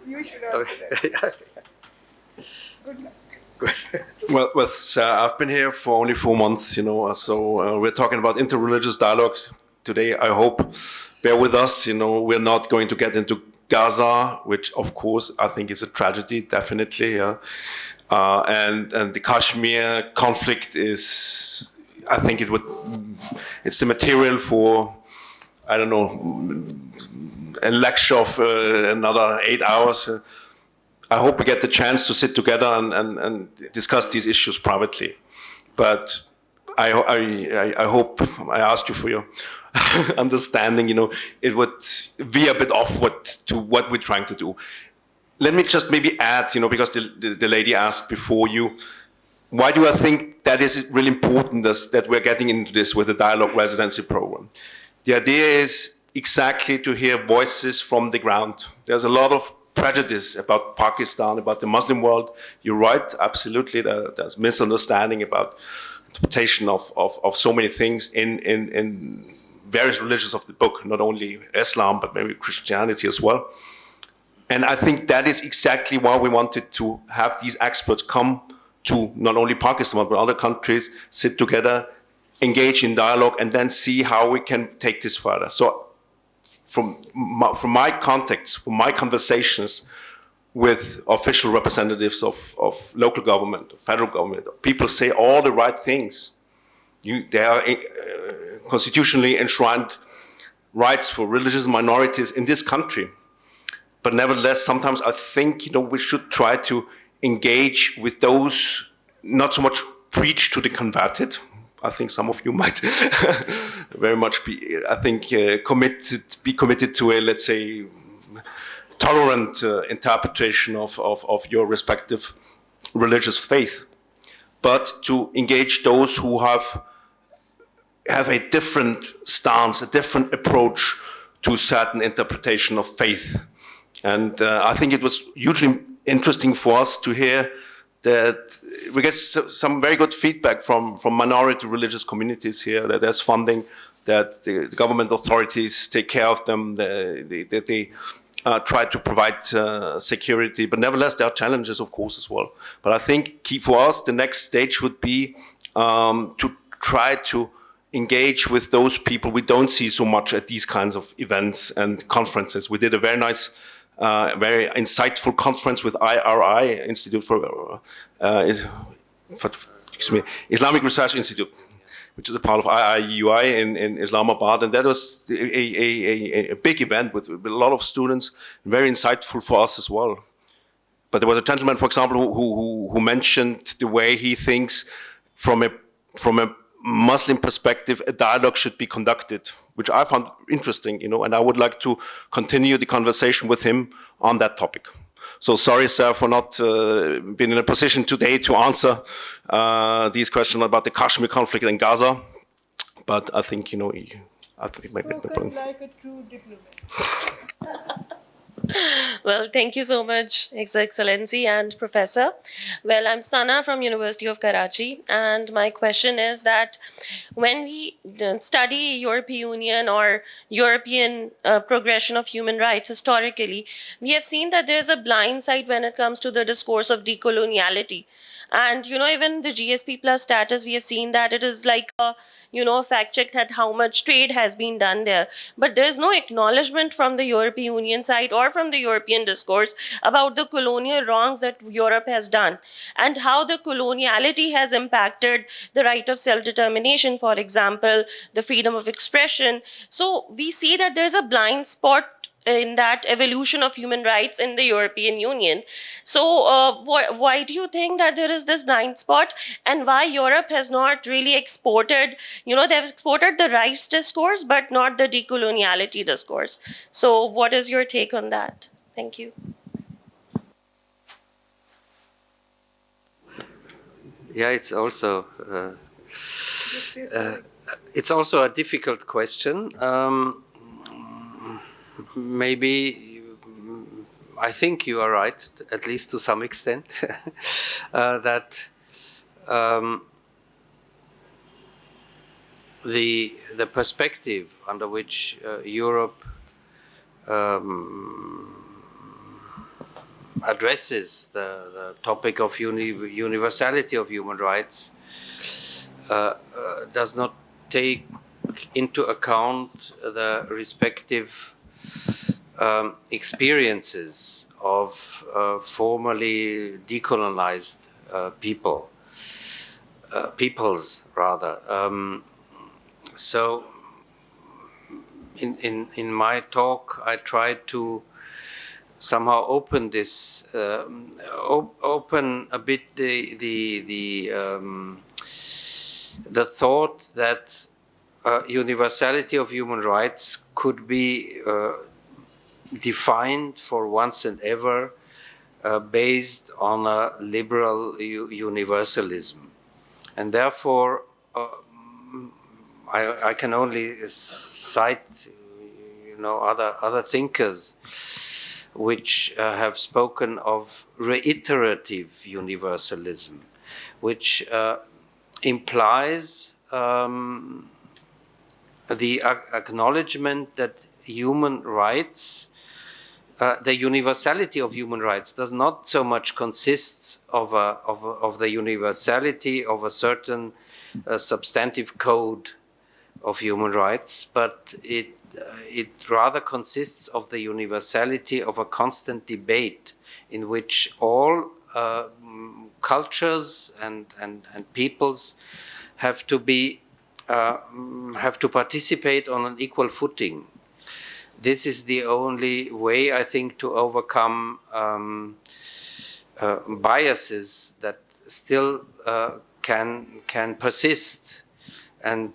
You should answer that. Good luck. Well, I've been here for only 4 months, so we're talking about interreligious dialogues today. I hope, bear with us, we're not going to get into Gaza, which of course I think is a tragedy, definitely, yeah. And the Kashmir conflict is, I think it's the material for, I don't know, a lecture of another 8 hours. I hope we get the chance to sit together and discuss these issues privately. But I hope, I ask you for your understanding, it would veer a bit off to what we're trying to do. Let me just maybe add, because the lady asked before you, why do I think that is really important that we're getting into this with the dialogue residency program? The idea is exactly to hear voices from the ground. There's a lot of prejudice about Pakistan, about the Muslim world. You're right, absolutely. There's misunderstanding about interpretation of so many things in various religions of the book, not only Islam, but maybe Christianity as well. And I think that is exactly why we wanted to have these experts come to not only Pakistan, but other countries, sit together, engage in dialogue, and then see how we can take this further. So from my contacts, from my conversations with official representatives of local government, federal government, people say all the right things. There are constitutionally enshrined rights for religious minorities in this country. But nevertheless, sometimes I think we should try to engage with those, not so much preach to the converted. I think some of you might very much be, I think, committed to a, let's say, tolerant interpretation of your respective religious faith, but to engage those who have a different stance, a different approach to certain interpretation of faith. And I think it was hugely interesting for us to hear that we get some very good feedback from minority religious communities here, that there's funding, that the government authorities take care of them, that they try to provide security. But nevertheless, there are challenges, of course, as well. But I think key for us, the next stage would be to try to engage with those people we don't see so much at these kinds of events and conferences. We did a very nice, very insightful conference with IRI, Institute for Islamic Research Institute, which is a part of IIUI in Islamabad. And that was a big event with a lot of students, very insightful for us as well. But there was a gentleman, for example, who mentioned the way he thinks from a Muslim perspective, a dialogue should be conducted, which I found interesting, and I would like to continue the conversation with him on that topic. So sorry, sir, for not being in a position today to answer these questions about the Kashmir conflict in Gaza. But I think, you know, I think it might be no problem. Like a true diplomat. Well, thank you so much, His Excellency and Professor. Well, I'm Sana from University of Karachi, and my question is that when we study European Union or European progression of human rights historically, we have seen that there's a blind side when it comes to the discourse of decoloniality. And, you know, even the GSP plus status, we have seen that it is like a, you know, fact check that how much trade has been done there. But there's no acknowledgement from the European Union side or from the European discourse about the colonial wrongs that Europe has done and how the coloniality has impacted the right of self-determination, for example, the freedom of expression. So we see that there's a blind spot in that evolution of human rights in the European Union. So why do you think that there is this blind spot, and why Europe has not really exported, you know, they've exported the rights discourse, but not the decoloniality discourse. So what is your take on that? Thank you. Yeah, it's also a difficult question. Maybe I think you are right, at least to some extent, that the perspective under which Europe addresses the topic of universality of human rights does not take into account the respective experiences of formerly decolonized peoples rather. So in my talk, I tried to somehow open this, open a bit the thought that universality of human rights could be defined for once and ever based on a liberal universalism, and therefore I can only cite, you know, other thinkers which have spoken of reiterative universalism, which implies the acknowledgement that human rights, the universality of human rights, does not so much consist of the universality of a certain substantive code of human rights, but it rather consists of the universality of a constant debate in which all cultures and peoples have to participate on an equal footing. This is the only way, I think, to overcome biases that still can persist, and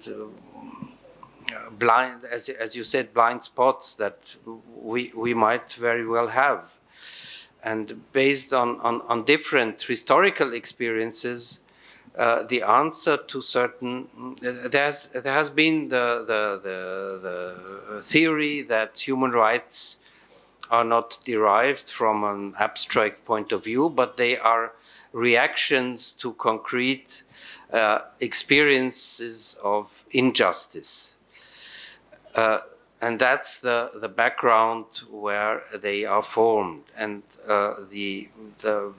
blind, as you said, blind spots that we might very well have. And based on different historical experiences, the answer to certain, there has been the theory that human rights are not derived from an abstract point of view, but they are reactions to concrete experiences of injustice. And that's the background where they are formed. And the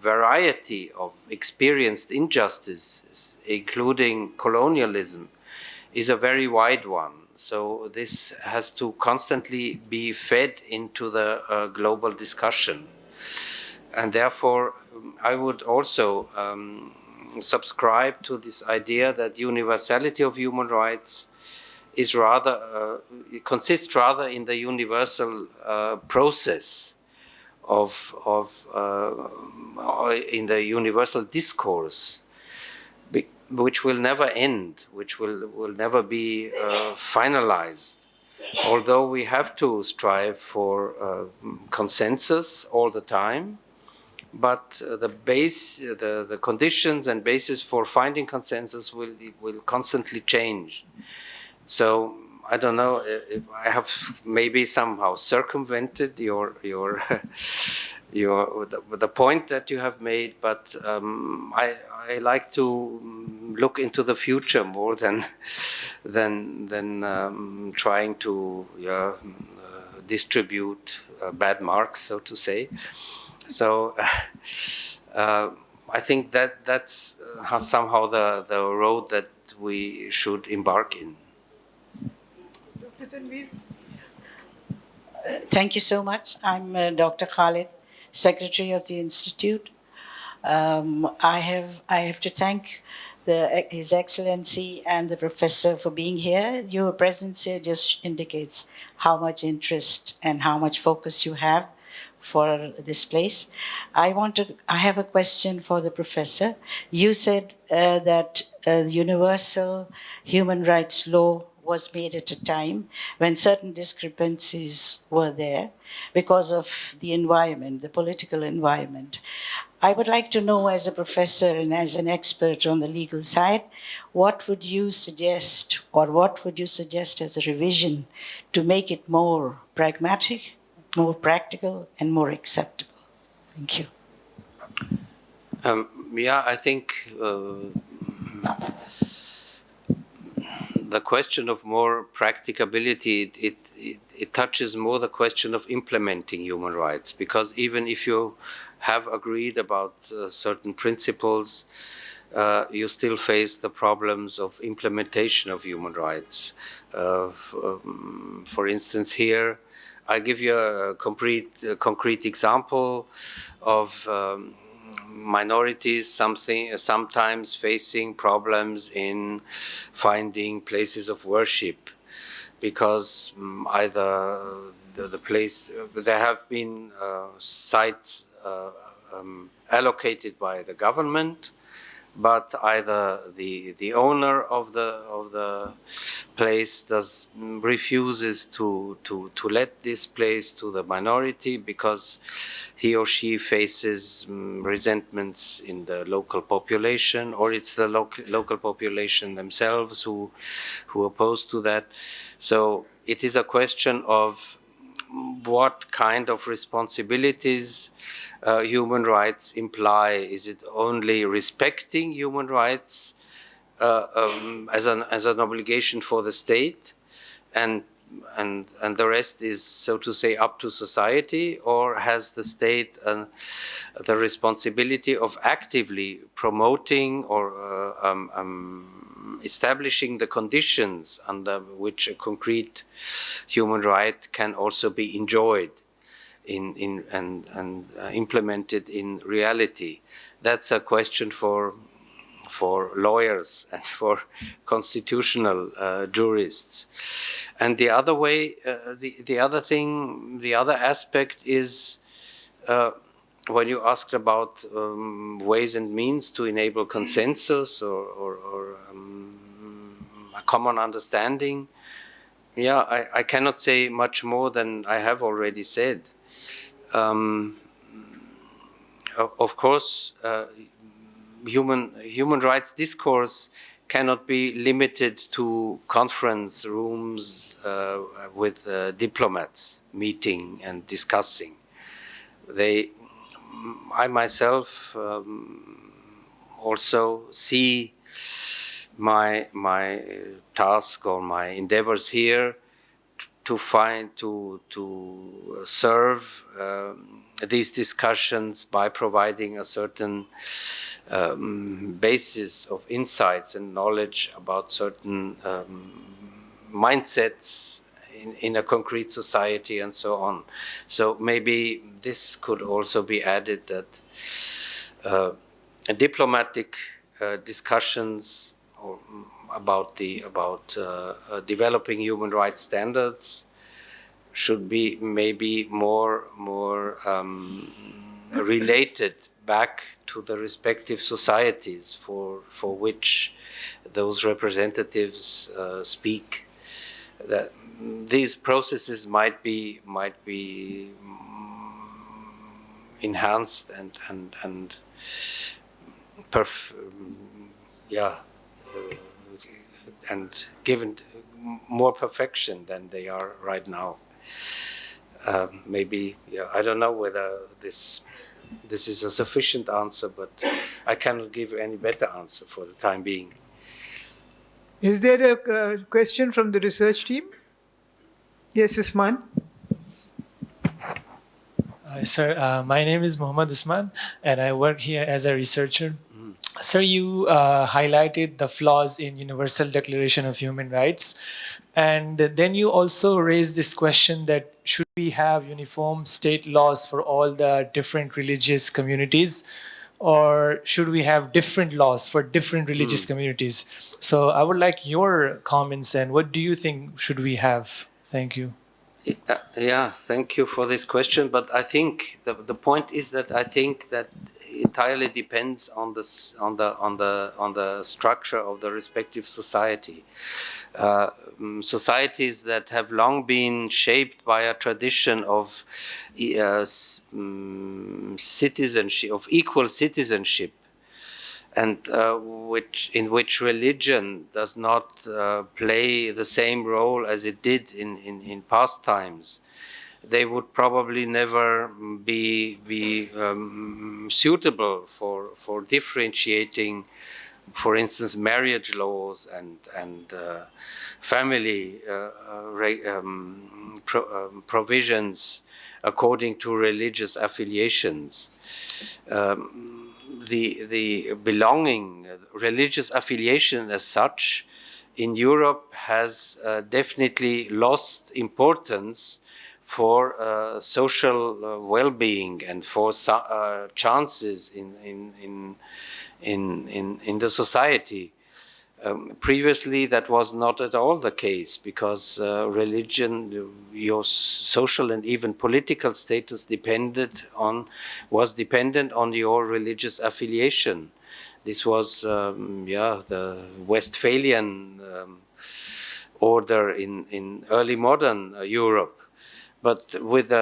variety of experienced injustices, including colonialism, is a very wide one. So this has to constantly be fed into the global discussion. And therefore, I would also subscribe to this idea that universality of human rights is rather it consists rather in the universal process of in the universal discourse, which will never end, which will never be finalized. Although we have to strive for consensus all the time, but the conditions and basis for finding consensus will constantly change. So I don't know if I have maybe somehow circumvented your the point that you have made, but I like to look into the future more than trying to distribute bad marks, so to say. So I think that's somehow the road that we should embark in. Thank you so much. I'm Dr. Khalid, Secretary of the Institute. I have to thank His Excellency and the professor for being here. Your presence here just indicates how much interest and how much focus you have for this place. I have a question for the professor. You said that universal human rights law was made at a time when certain discrepancies were there because of the environment, the political environment. I would like to know, as a professor and as an expert on the legal side, what would you suggest, or what would you suggest as a revision to make it more pragmatic, more practical, and more acceptable? Thank you. I think the question of more practicability, it touches more the question of implementing human rights, because even if you have agreed about certain principles, you still face the problems of implementation of human rights. For instance, here, I give you a concrete example of minorities sometimes facing problems in finding places of worship, because either the place, there have been sites allocated by the government, but either the owner of the place refuses to let this place to the minority because he or she faces resentments in the local population, or it's the local population themselves who oppose to that. So it is a question of what kind of responsibilities human rights imply. Is it only respecting human rights as an obligation for the state, and the rest is, so to say, up to society, or has the state the responsibility of actively promoting or establishing the conditions under which a concrete human right can also be enjoyed and implemented in reality? That's a question for lawyers and for constitutional jurists. And the other way, the other aspect is when you asked about ways and means to enable consensus or a common understanding. Yeah, I cannot say much more than I have already said. Of course, human rights discourse cannot be limited to conference rooms with diplomats meeting and discussing. I myself also see my task or my endeavors here to serve these discussions by providing a certain basis of insights and knowledge about certain mindsets in a concrete society and so on. So maybe this could also be added, that diplomatic discussions about developing human rights standards should be maybe more related back to the respective societies for which those representatives speak. That these processes might be enhanced and and given more perfection than they are right now. Maybe, I don't know whether this is a sufficient answer, but I cannot give any better answer for the time being. Is there a question from the research team? Yes, Usman. Sir, my name is Mohammad Usman, and I work here as a researcher. Sir, you highlighted the flaws in Universal Declaration of Human Rights, and then you also raised this question that should we have uniform state laws for all the different religious communities, or should we have different laws for different religious communities? So I would like your comments, and what do you think should we have? Thank you. Yeah, thank you for this question. But I think the point is that I think that entirely depends on the structure of the respective society. Societies that have long been shaped by a tradition of citizenship, of equal citizenship, and in which religion does not play the same role as it did in past times, they would probably never be suitable for differentiating, for instance, marriage laws and family provisions according to religious affiliations. The belonging, religious affiliation as such, in Europe has definitely lost importance for social well-being and for chances in the society. Previously, that was not at all the case, because religion, your social and even political status was dependent on your religious affiliation. This was, the Westphalian order in early modern Europe. But with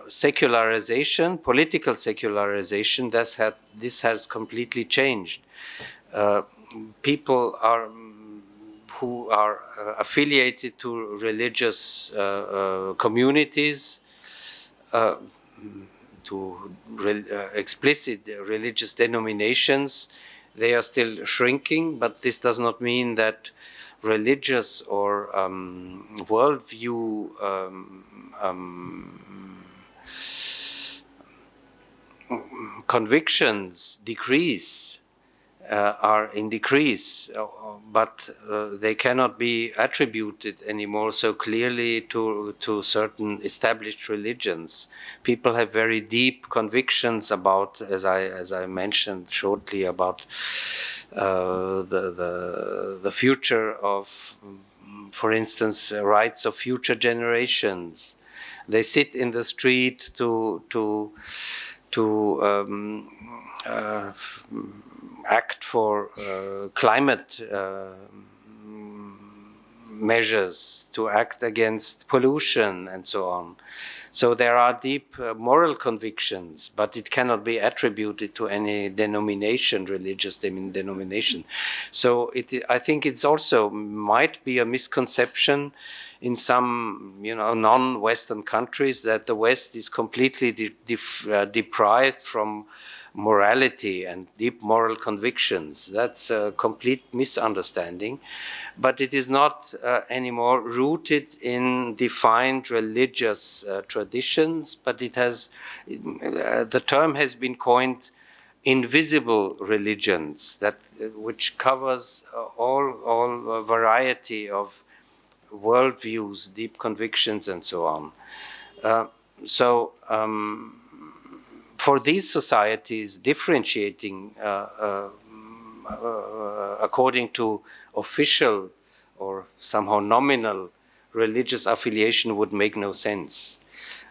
secularization, political secularization, this has completely changed. People who are affiliated to religious communities, to explicit religious denominations, they are still shrinking, but this does not mean that religious or worldview convictions decrease. Are in decrease, but they cannot be attributed anymore so clearly to certain established religions. People have very deep convictions about, as I mentioned shortly, about the future of, for instance, rights of future generations. They sit in the street to act for climate measures, to act against pollution, and so on. So there are deep moral convictions, but it cannot be attributed to any denomination, religious denomination. So I think it's also might be a misconception in some, non-Western countries, that the West is completely deprived from morality and deep moral convictions. That's a complete misunderstanding. But it is not anymore rooted in defined religious traditions, but it has, the term has been coined invisible religions, which covers all variety of worldviews, deep convictions, and so on. For these societies, differentiating according to official or somehow nominal religious affiliation would make no sense.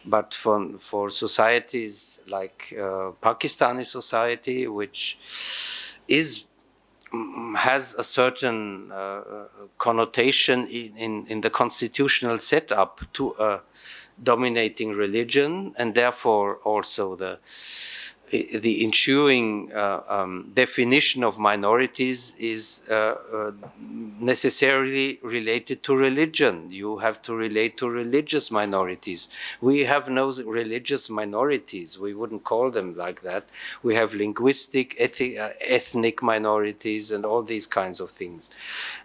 But for societies like Pakistani society, which has a certain connotation in the constitutional setup to dominating religion, and therefore also the ensuing definition of minorities is necessarily related to religion. You have to relate to religious minorities. We have no religious minorities. We wouldn't call them like that. We have linguistic, ethnic minorities and all these kinds of things,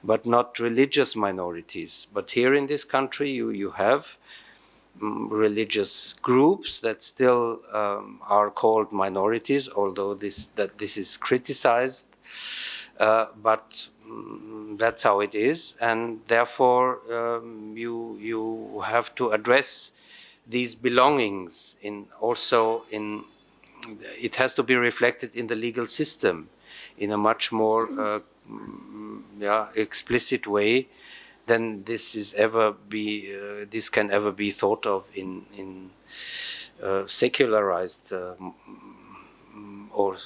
but not religious minorities. But here in this country, you have religious groups that still are called minorities, although this is criticized, but that's how it is, and therefore you have to address these belongings it has to be reflected in the legal system in a much more explicit way than this can ever be thought of in secularized or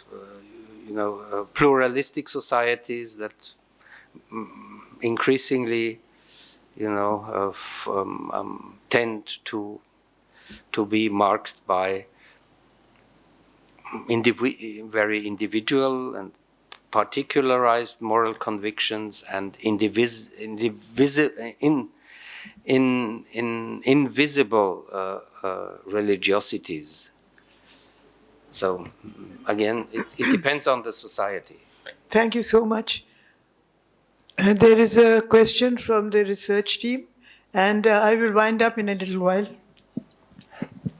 pluralistic societies that increasingly tend to be marked by very individual and particularized moral convictions and invisible religiosities. So again, it depends on the society. Thank you so much. There is a question from the research team, and I will wind up in a little while.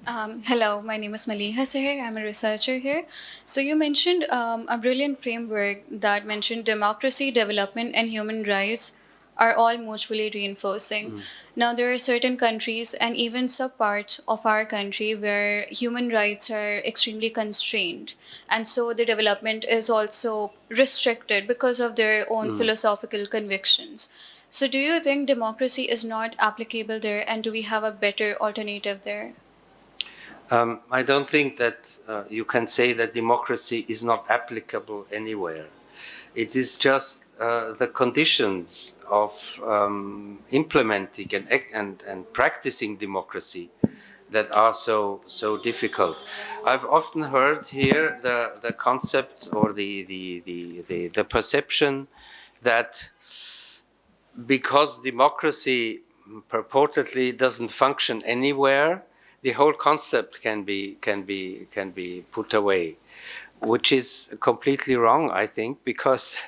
Hello, my name is Maliha Seher. I'm a researcher here. So you mentioned a brilliant framework that mentioned democracy, development, and human rights are all mutually reinforcing. Now, there are certain countries and even subparts of our country where human rights are extremely constrained. And so the development is also restricted because of their own philosophical convictions. So do you think democracy is not applicable there, and do we have a better alternative there? I don't think that you can say that democracy is not applicable anywhere. It is just the conditions of implementing and practicing democracy that are so difficult. I've often heard here the concept or the perception that because democracy purportedly doesn't function anywhere, the whole concept can be put away, which is completely wrong, I think, because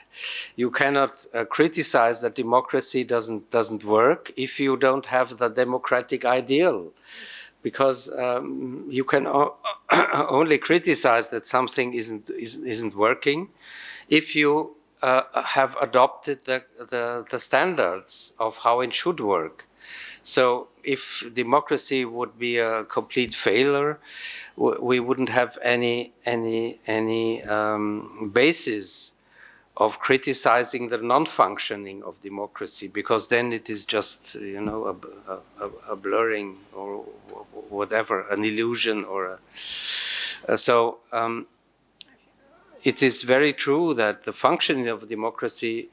you cannot criticize that democracy doesn't work if you don't have the democratic ideal, because you can only criticize that something isn't working if you have adopted the standards of how it should work. So if democracy would be a complete failure, we wouldn't have any basis of criticizing the non-functioning of democracy, because then it is just a blurring or whatever, an illusion or so. It is very true that the functioning of democracy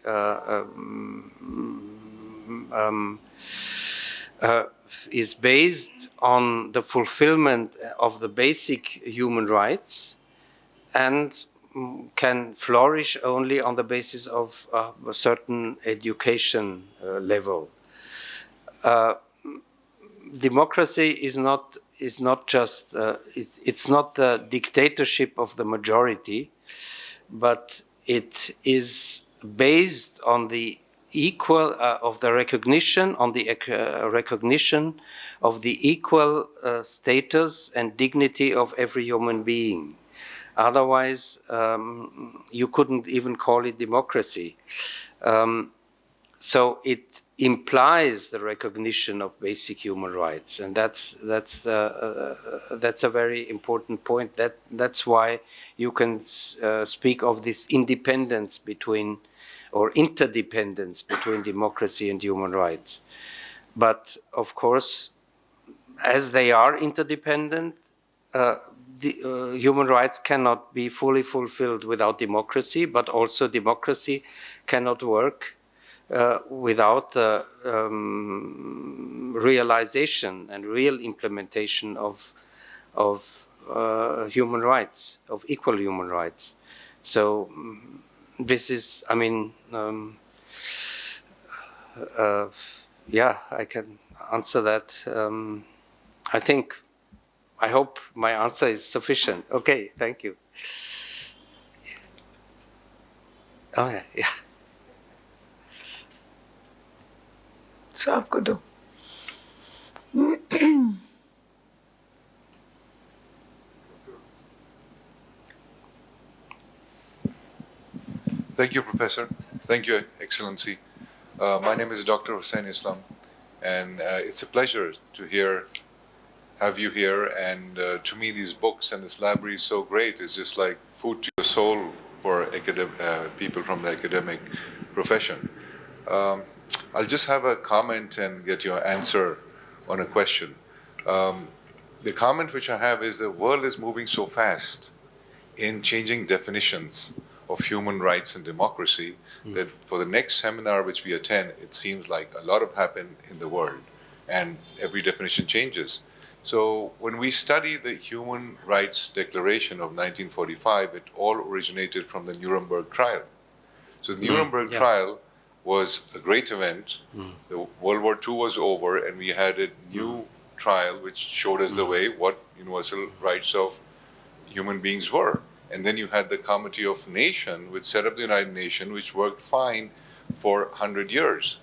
is based on the fulfillment of the basic human rights and can flourish only on the basis of a certain education level. Democracy is not just it's not the dictatorship of the majority, but it is based on the equal of the recognition of the equal status and dignity of every human being. Otherwise, you couldn't even call it democracy. So it implies the recognition of basic human rights, and that's a very important point. That's why you can speak of this independence between, or interdependence between democracy and human rights. But of course, as they are interdependent, human rights cannot be fully fulfilled without democracy, but also democracy cannot work without the realization and real implementation of human rights, of equal human rights. So this is, I mean, yeah, I can answer that. I hope my answer is sufficient. Okay, thank you. Oh yeah, yeah. साफ कर दो. Thank you, Professor. Thank you, Excellency. My name is Dr. Hussain Islam, and it's a pleasure to have you here. And to me, these books and this library is so great. It's just like food to your soul for people from the academic profession. I'll just have a comment and get your answer on a question. The comment which I have is the world is moving so fast in changing definitions of human rights and democracy that for the next seminar which we attend, it seems like a lot have happened in the world and every definition changes. So when we study the Human Rights Declaration of 1945, it all originated from the Nuremberg trial. So the Nuremberg trial was a great event. The World War II was over and we had a new trial which showed us the way what universal rights of human beings were. And then you had the Committee of Nations, which set up the United Nations, which worked fine for 100 years.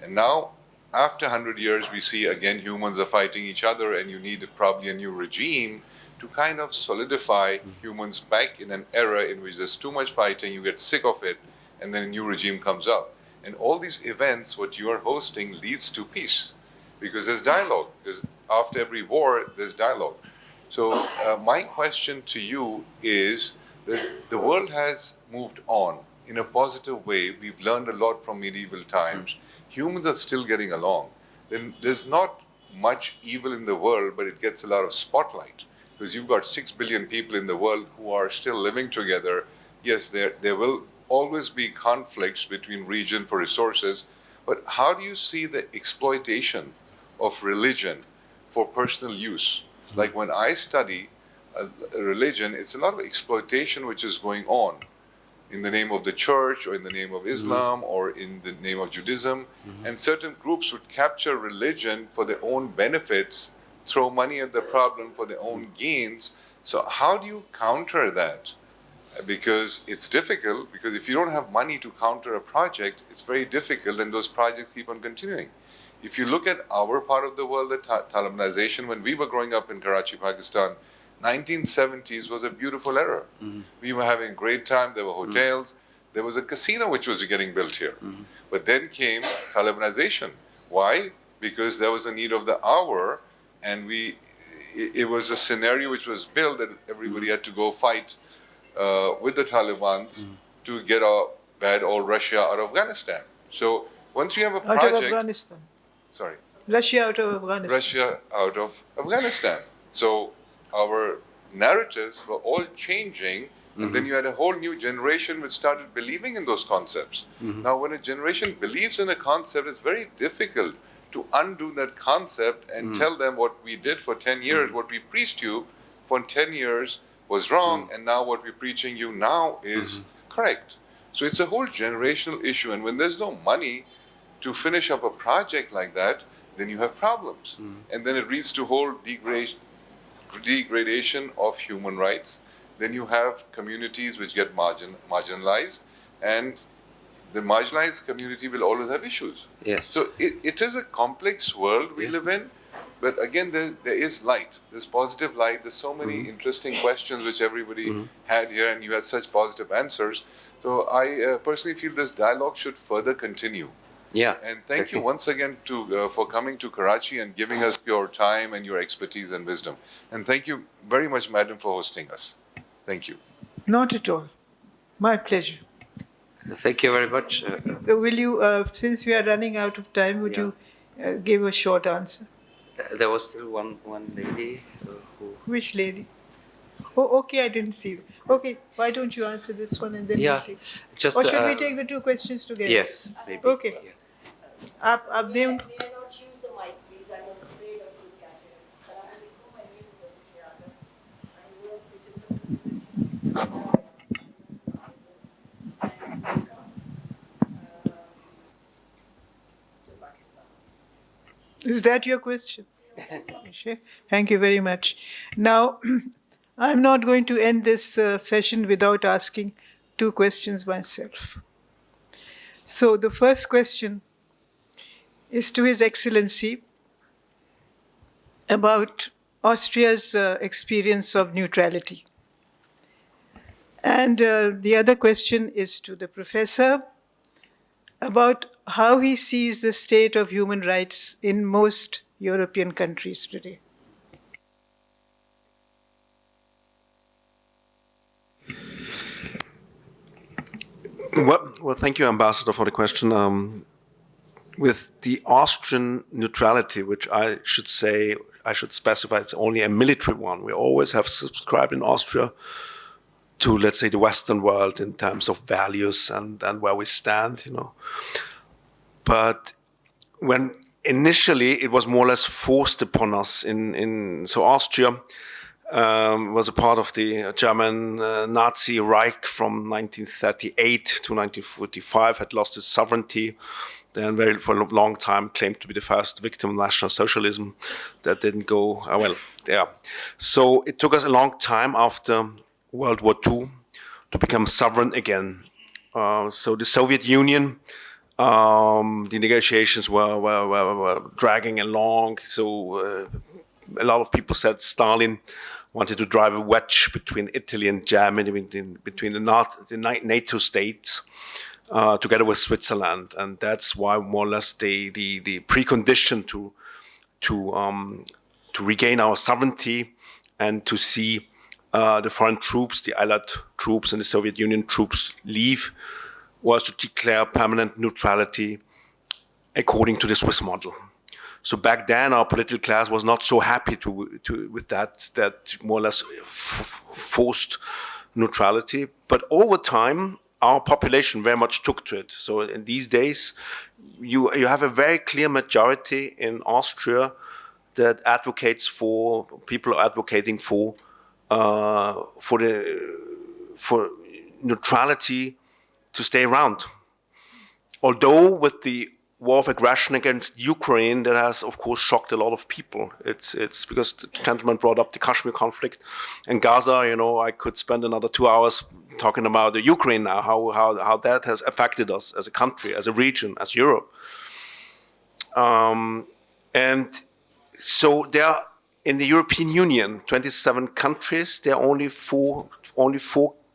And now, after 100 years, we see again humans are fighting each other, and you need probably a new regime to kind of solidify humans back in an era in which there's too much fighting, you get sick of it, and then a new regime comes up. And all these events, what you are hosting, leads to peace. Because there's dialogue. Because after every war, there's dialogue. So my question to you is that the world has moved on in a positive way. We've learned a lot from medieval times. Humans are still getting along. Then there's not much evil in the world, but it gets a lot of spotlight. Because you've got 6 billion people in the world who are still living together. Yes, there will always be conflicts between regions for resources, but how do you see the exploitation of religion for personal use? Like when I study religion, it's a lot of exploitation which is going on in the name of the church or in the name of Islam or in the name of Judaism. And certain groups would capture religion for their own benefits, throw money at the problem for their own gains. So how do you counter that? Because it's difficult, because if you don't have money to counter a project, it's very difficult and those projects keep on continuing. If you look at our part of the world, the Talibanization, when we were growing up in Karachi, Pakistan, 1970s was a beautiful era. We were having a great time. There were hotels. There was a casino which was getting built here. But then came Talibanization. Why? Because there was a need of the hour, and it was a scenario which was built that everybody had to go fight with the Taliban to get bad old Russia out of Afghanistan. So once you have a project... Out of Afghanistan. Sorry. Russia out of Afghanistan. Russia out of Afghanistan. So our narratives were all changing, and then you had a whole new generation which started believing in those concepts. Now, when a generation believes in a concept, it's very difficult to undo that concept and tell them what we did for 10 years, what we preached you for 10 years was wrong, and now what we're preaching you now is correct. So it's a whole generational issue, and when there's no money to finish up a project like that, then you have problems. And then it leads to whole degradation of human rights. Then you have communities which get marginalized, and the marginalized community will always have issues. Yes. So it is a complex world we live in, but again, there is light. There's positive light. There's so many interesting questions which everybody had here, and you had such positive answers. So I personally feel this dialogue should further continue. Yeah. And thank you once again for coming to Karachi and giving us your time and your expertise and wisdom. And thank you very much, madam, for hosting us. Thank you. Not at all. My pleasure. Thank you very much. Will you, since we are running out of time, would you give a short answer? There was still one lady who... Which lady? Oh, okay, I didn't see it. Okay, why don't you answer this one and then we'll take. just Or should we take the two questions together? yes, maybe. Okay. Yeah. आप May I not use the mic, please? I'm afraid of those gadgets. Assalamu alaikum. My name is Kutschera. I work with different communities and welcome to Pakistan. Is that your question? Sure. Thank you very much. Now, I'm not going to end this session without asking two questions myself. So the first question is to His Excellency about Austria's experience of neutrality. And the other question is to the professor about how he sees the state of human rights in most European countries today. Well, thank you, Ambassador, for the question. With the Austrian neutrality, which I should specify, it's only a military one. We always have subscribed in Austria to, let's say, the Western world in terms of values and where we stand, But when initially it was more or less forced upon us so Austria was a part of the German Nazi Reich from 1938 to 1945, had lost its sovereignty, then for a long time claimed to be the first victim of National Socialism. That didn't go well. Yeah. So it took us a long time after World War II to become sovereign again. So the Soviet Union, the negotiations were dragging along. So a lot of people said Stalin wanted to drive a wedge between Italy and Germany, between the NATO states, together with Switzerland, and that's why more or less the precondition to regain our sovereignty and to see the foreign troops, the Allied troops and the Soviet Union troops leave, was to declare permanent neutrality according to the Swiss model. So back then, our political class was not so happy with that more or less forced neutrality. But over time, our population very much took to it. So in these days, you have a very clear majority in Austria that advocates for people are advocating for neutrality to stay around. Although with the war of aggression against Ukraine, that has, of course, shocked a lot of people. It's because the gentleman brought up the Kashmir conflict and Gaza. I could spend another 2 hours talking about the Ukraine now, how that has affected us as a country, as a region, as Europe. And so there are, in the European Union, 27 countries, there are only four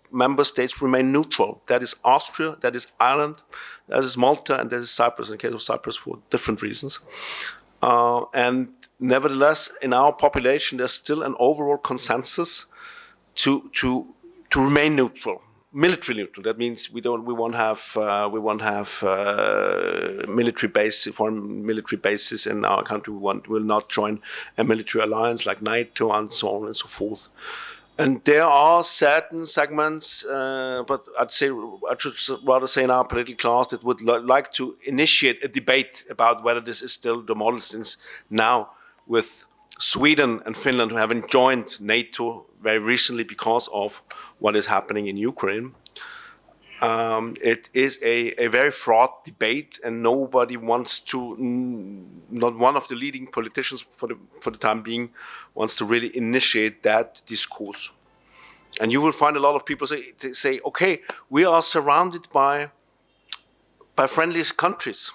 member states remain neutral. That is Austria, that is Ireland, that is Malta, and that is Cyprus, in the case of Cyprus for different reasons. And nevertheless, in our population, there's still an overall consensus to remain neutral, military neutral. That means we won't have foreign military bases in our country. Will not join a military alliance like NATO and so on and so forth. And there are certain segments, but I should rather say in our political class that would like to initiate a debate about whether this is still the model, since now with Sweden and Finland who haven't joined NATO very recently because of what is happening in Ukraine. It is a very fraught debate, and nobody wants to, not one of the leading politicians for the time being, wants to really initiate that discourse. And you will find a lot of people say, okay, we are surrounded by friendly countries.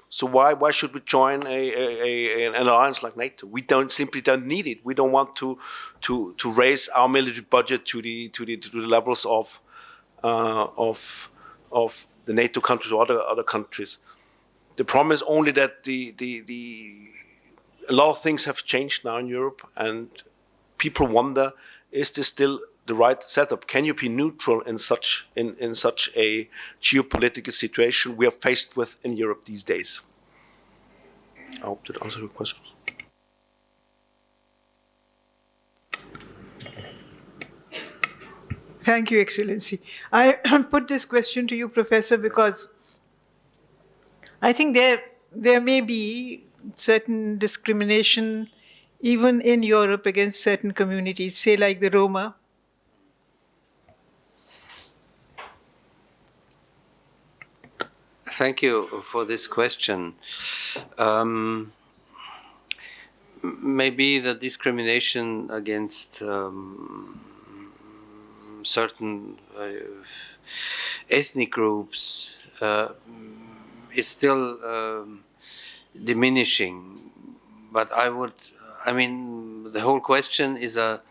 So why should we join an alliance like NATO? We simply don't need it. We don't want to raise our military budget to the levels of the NATO countries or other countries. The problem is only that a lot of things have changed now in Europe, and people wonder: is this still the right setup? Can you be neutral in such a geopolitical situation we are faced with in Europe these days? I hope that answers your questions. Thank you, Excellency. I put this question to you, Professor, because I think there may be certain discrimination even in Europe against certain communities, say like the Roma. Thank you for this question. Maybe the discrimination against certain ethnic groups is still diminishing. But I mean, the whole question is a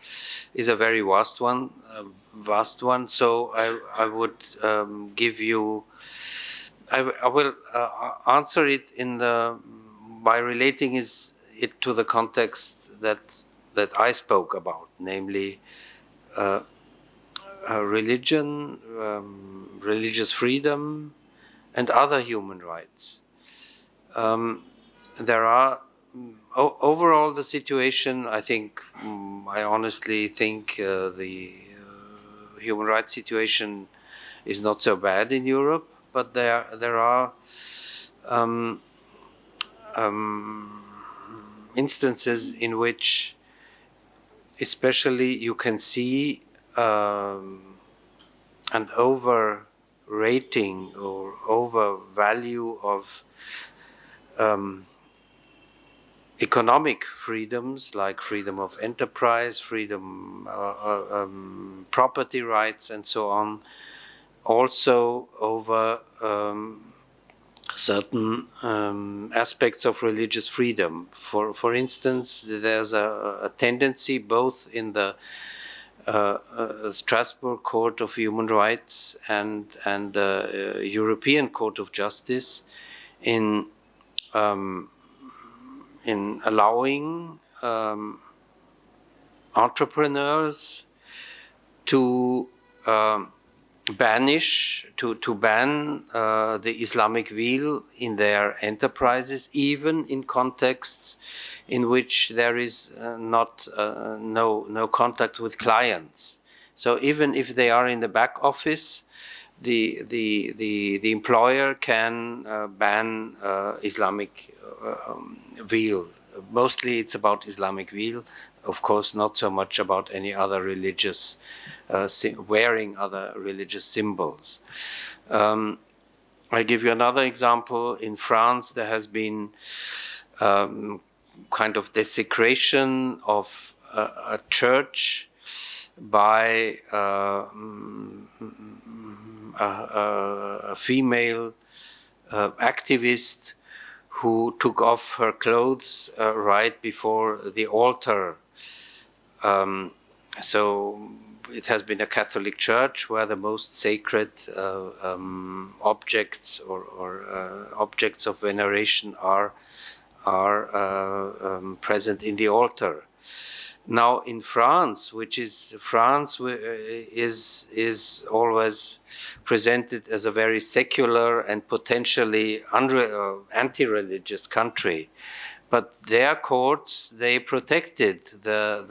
very vast one. So I would give you. I will answer it by relating it to the context that I spoke about, namely religion, religious freedom, and other human rights. There are overall the situation. I honestly think the human rights situation is not so bad in Europe, but there are instances in which, especially, you can see an overrating or overvalue of economic freedoms like freedom of enterprise, freedom, property rights, and so on. Also over certain aspects of religious freedom. For instance, there's a tendency both in the Strasbourg Court of Human Rights and the European Court of Justice in allowing entrepreneurs to ban the Islamic wheel in their enterprises, even in contexts in which there is no contact with clients. So even if they are in the back office, the employer can ban Islamic wheel. Mostly it's about Islamic wheel, of course, not so much about any other religious wearing other religious symbols. I give you another example. In France, there has been kind of desecration of a church by a female activist who took off her clothes right before the altar. So it has been a Catholic church where the most sacred objects or objects of veneration are present in the altar. Now in France, France is always presented as a very secular and potentially anti-religious country. But their courts, they protected the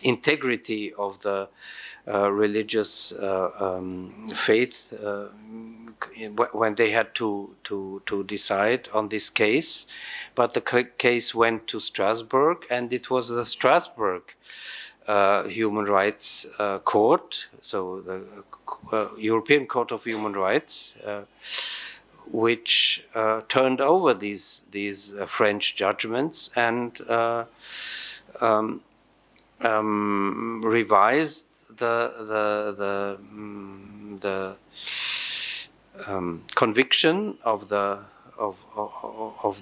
integrity of the religious faith when they had to decide on this case. But the case went to Strasbourg, and it was the Strasbourg Human Rights Court, so the European Court of Human Rights, which turned over these French judgments and revised the conviction of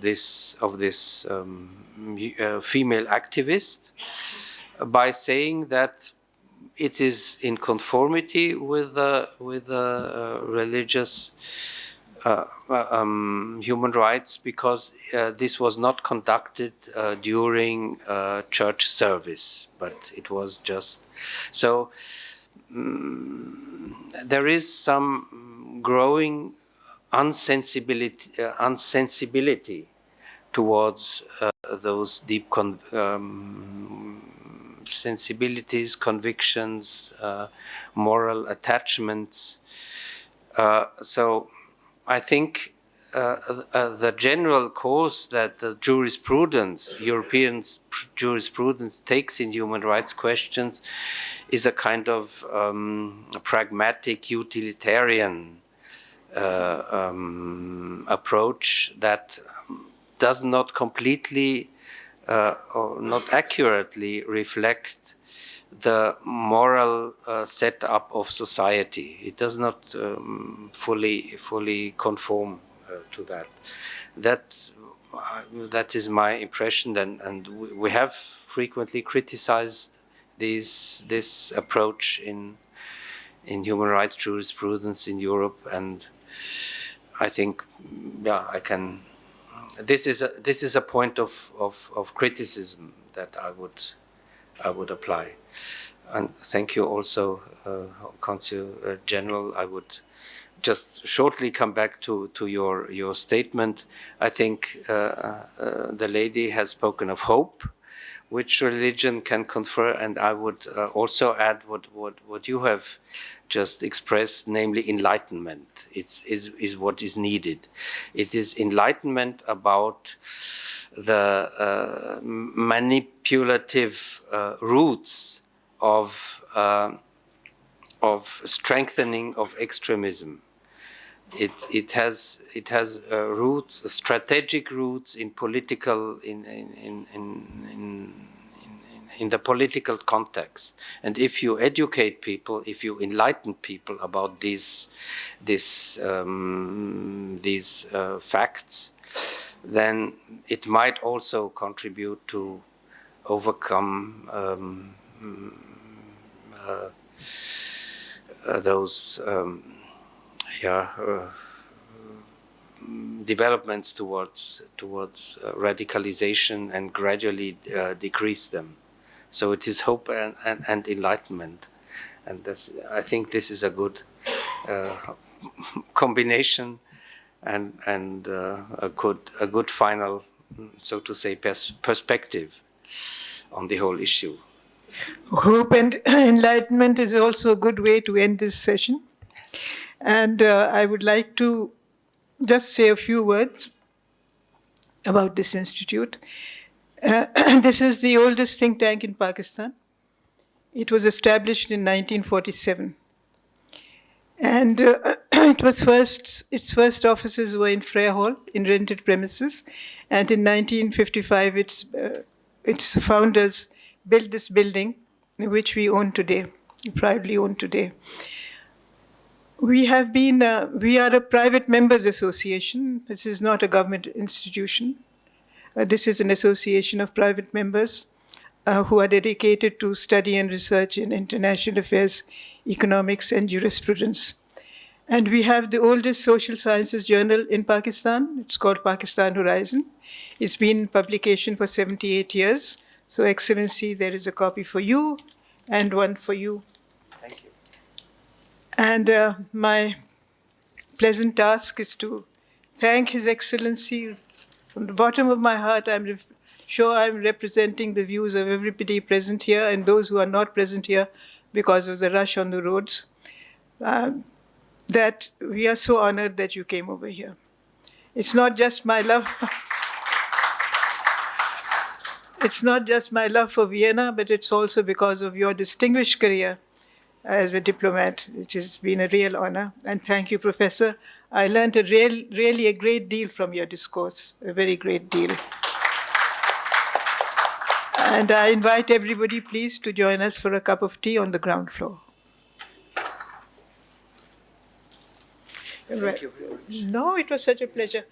this female activist by saying that it is in conformity with the religious human rights because this was not conducted during church service, but it was just so. There is some growing unsensibility towards those deep sensibilities, convictions, moral attachments. So I think the general course that the jurisprudence, European jurisprudence, takes in human rights questions is a kind of pragmatic, utilitarian approach that does not completely or not accurately reflect the moral setup of society. It does not fully conform to that. That is my impression, and we have frequently criticized this approach in human rights jurisprudence in Europe, and I think, yeah, I can. This is a point of criticism that I would apply. And thank you also, Consul General. I would just shortly come back to your statement. I think the lady has spoken of hope, which religion can confer, and I would also add what you have just expressed, namely enlightenment. Is what is needed. It is enlightenment about the manipulative roots of strengthening of extremism. It has roots, strategic roots in political in the political context. And if you educate people, if you enlighten people about these facts, then it might also contribute to overcome those developments towards radicalization and gradually decrease them. So it is hope and enlightenment, and I think this is a good combination and a good final, so to say, perspective on the whole issue. Hope and enlightenment is also a good way to end this session. And I would like to just say a few words about this institute. This is the oldest think tank in Pakistan. It was established in 1947. And its first offices were in Frere Hall, in rented premises. And in 1955, its founders built this building, which we own today, proudly own today. We are a private members association. This is not a government institution. This is an association of private members who are dedicated to study and research in international affairs, economics, and jurisprudence. And we have the oldest social sciences journal in Pakistan. It's called Pakistan Horizon. It's been in publication for 78 years. So, Excellency, there is a copy for you and one for you. Thank you. And my pleasant task is to thank His Excellency. From the bottom of my heart, I'm sure I'm representing the views of everybody present here and those who are not present here because of the rush on the roads, that we are so honored that you came over here. It's not just my love. It's not just my love for Vienna, but it's also because of your distinguished career as a diplomat. It has been a real honor. And thank you, Professor. I learned really a great deal from your discourse, a very great deal. And I invite everybody, please, to join us for a cup of tea on the ground floor. Thank you very much. No, it was such a pleasure.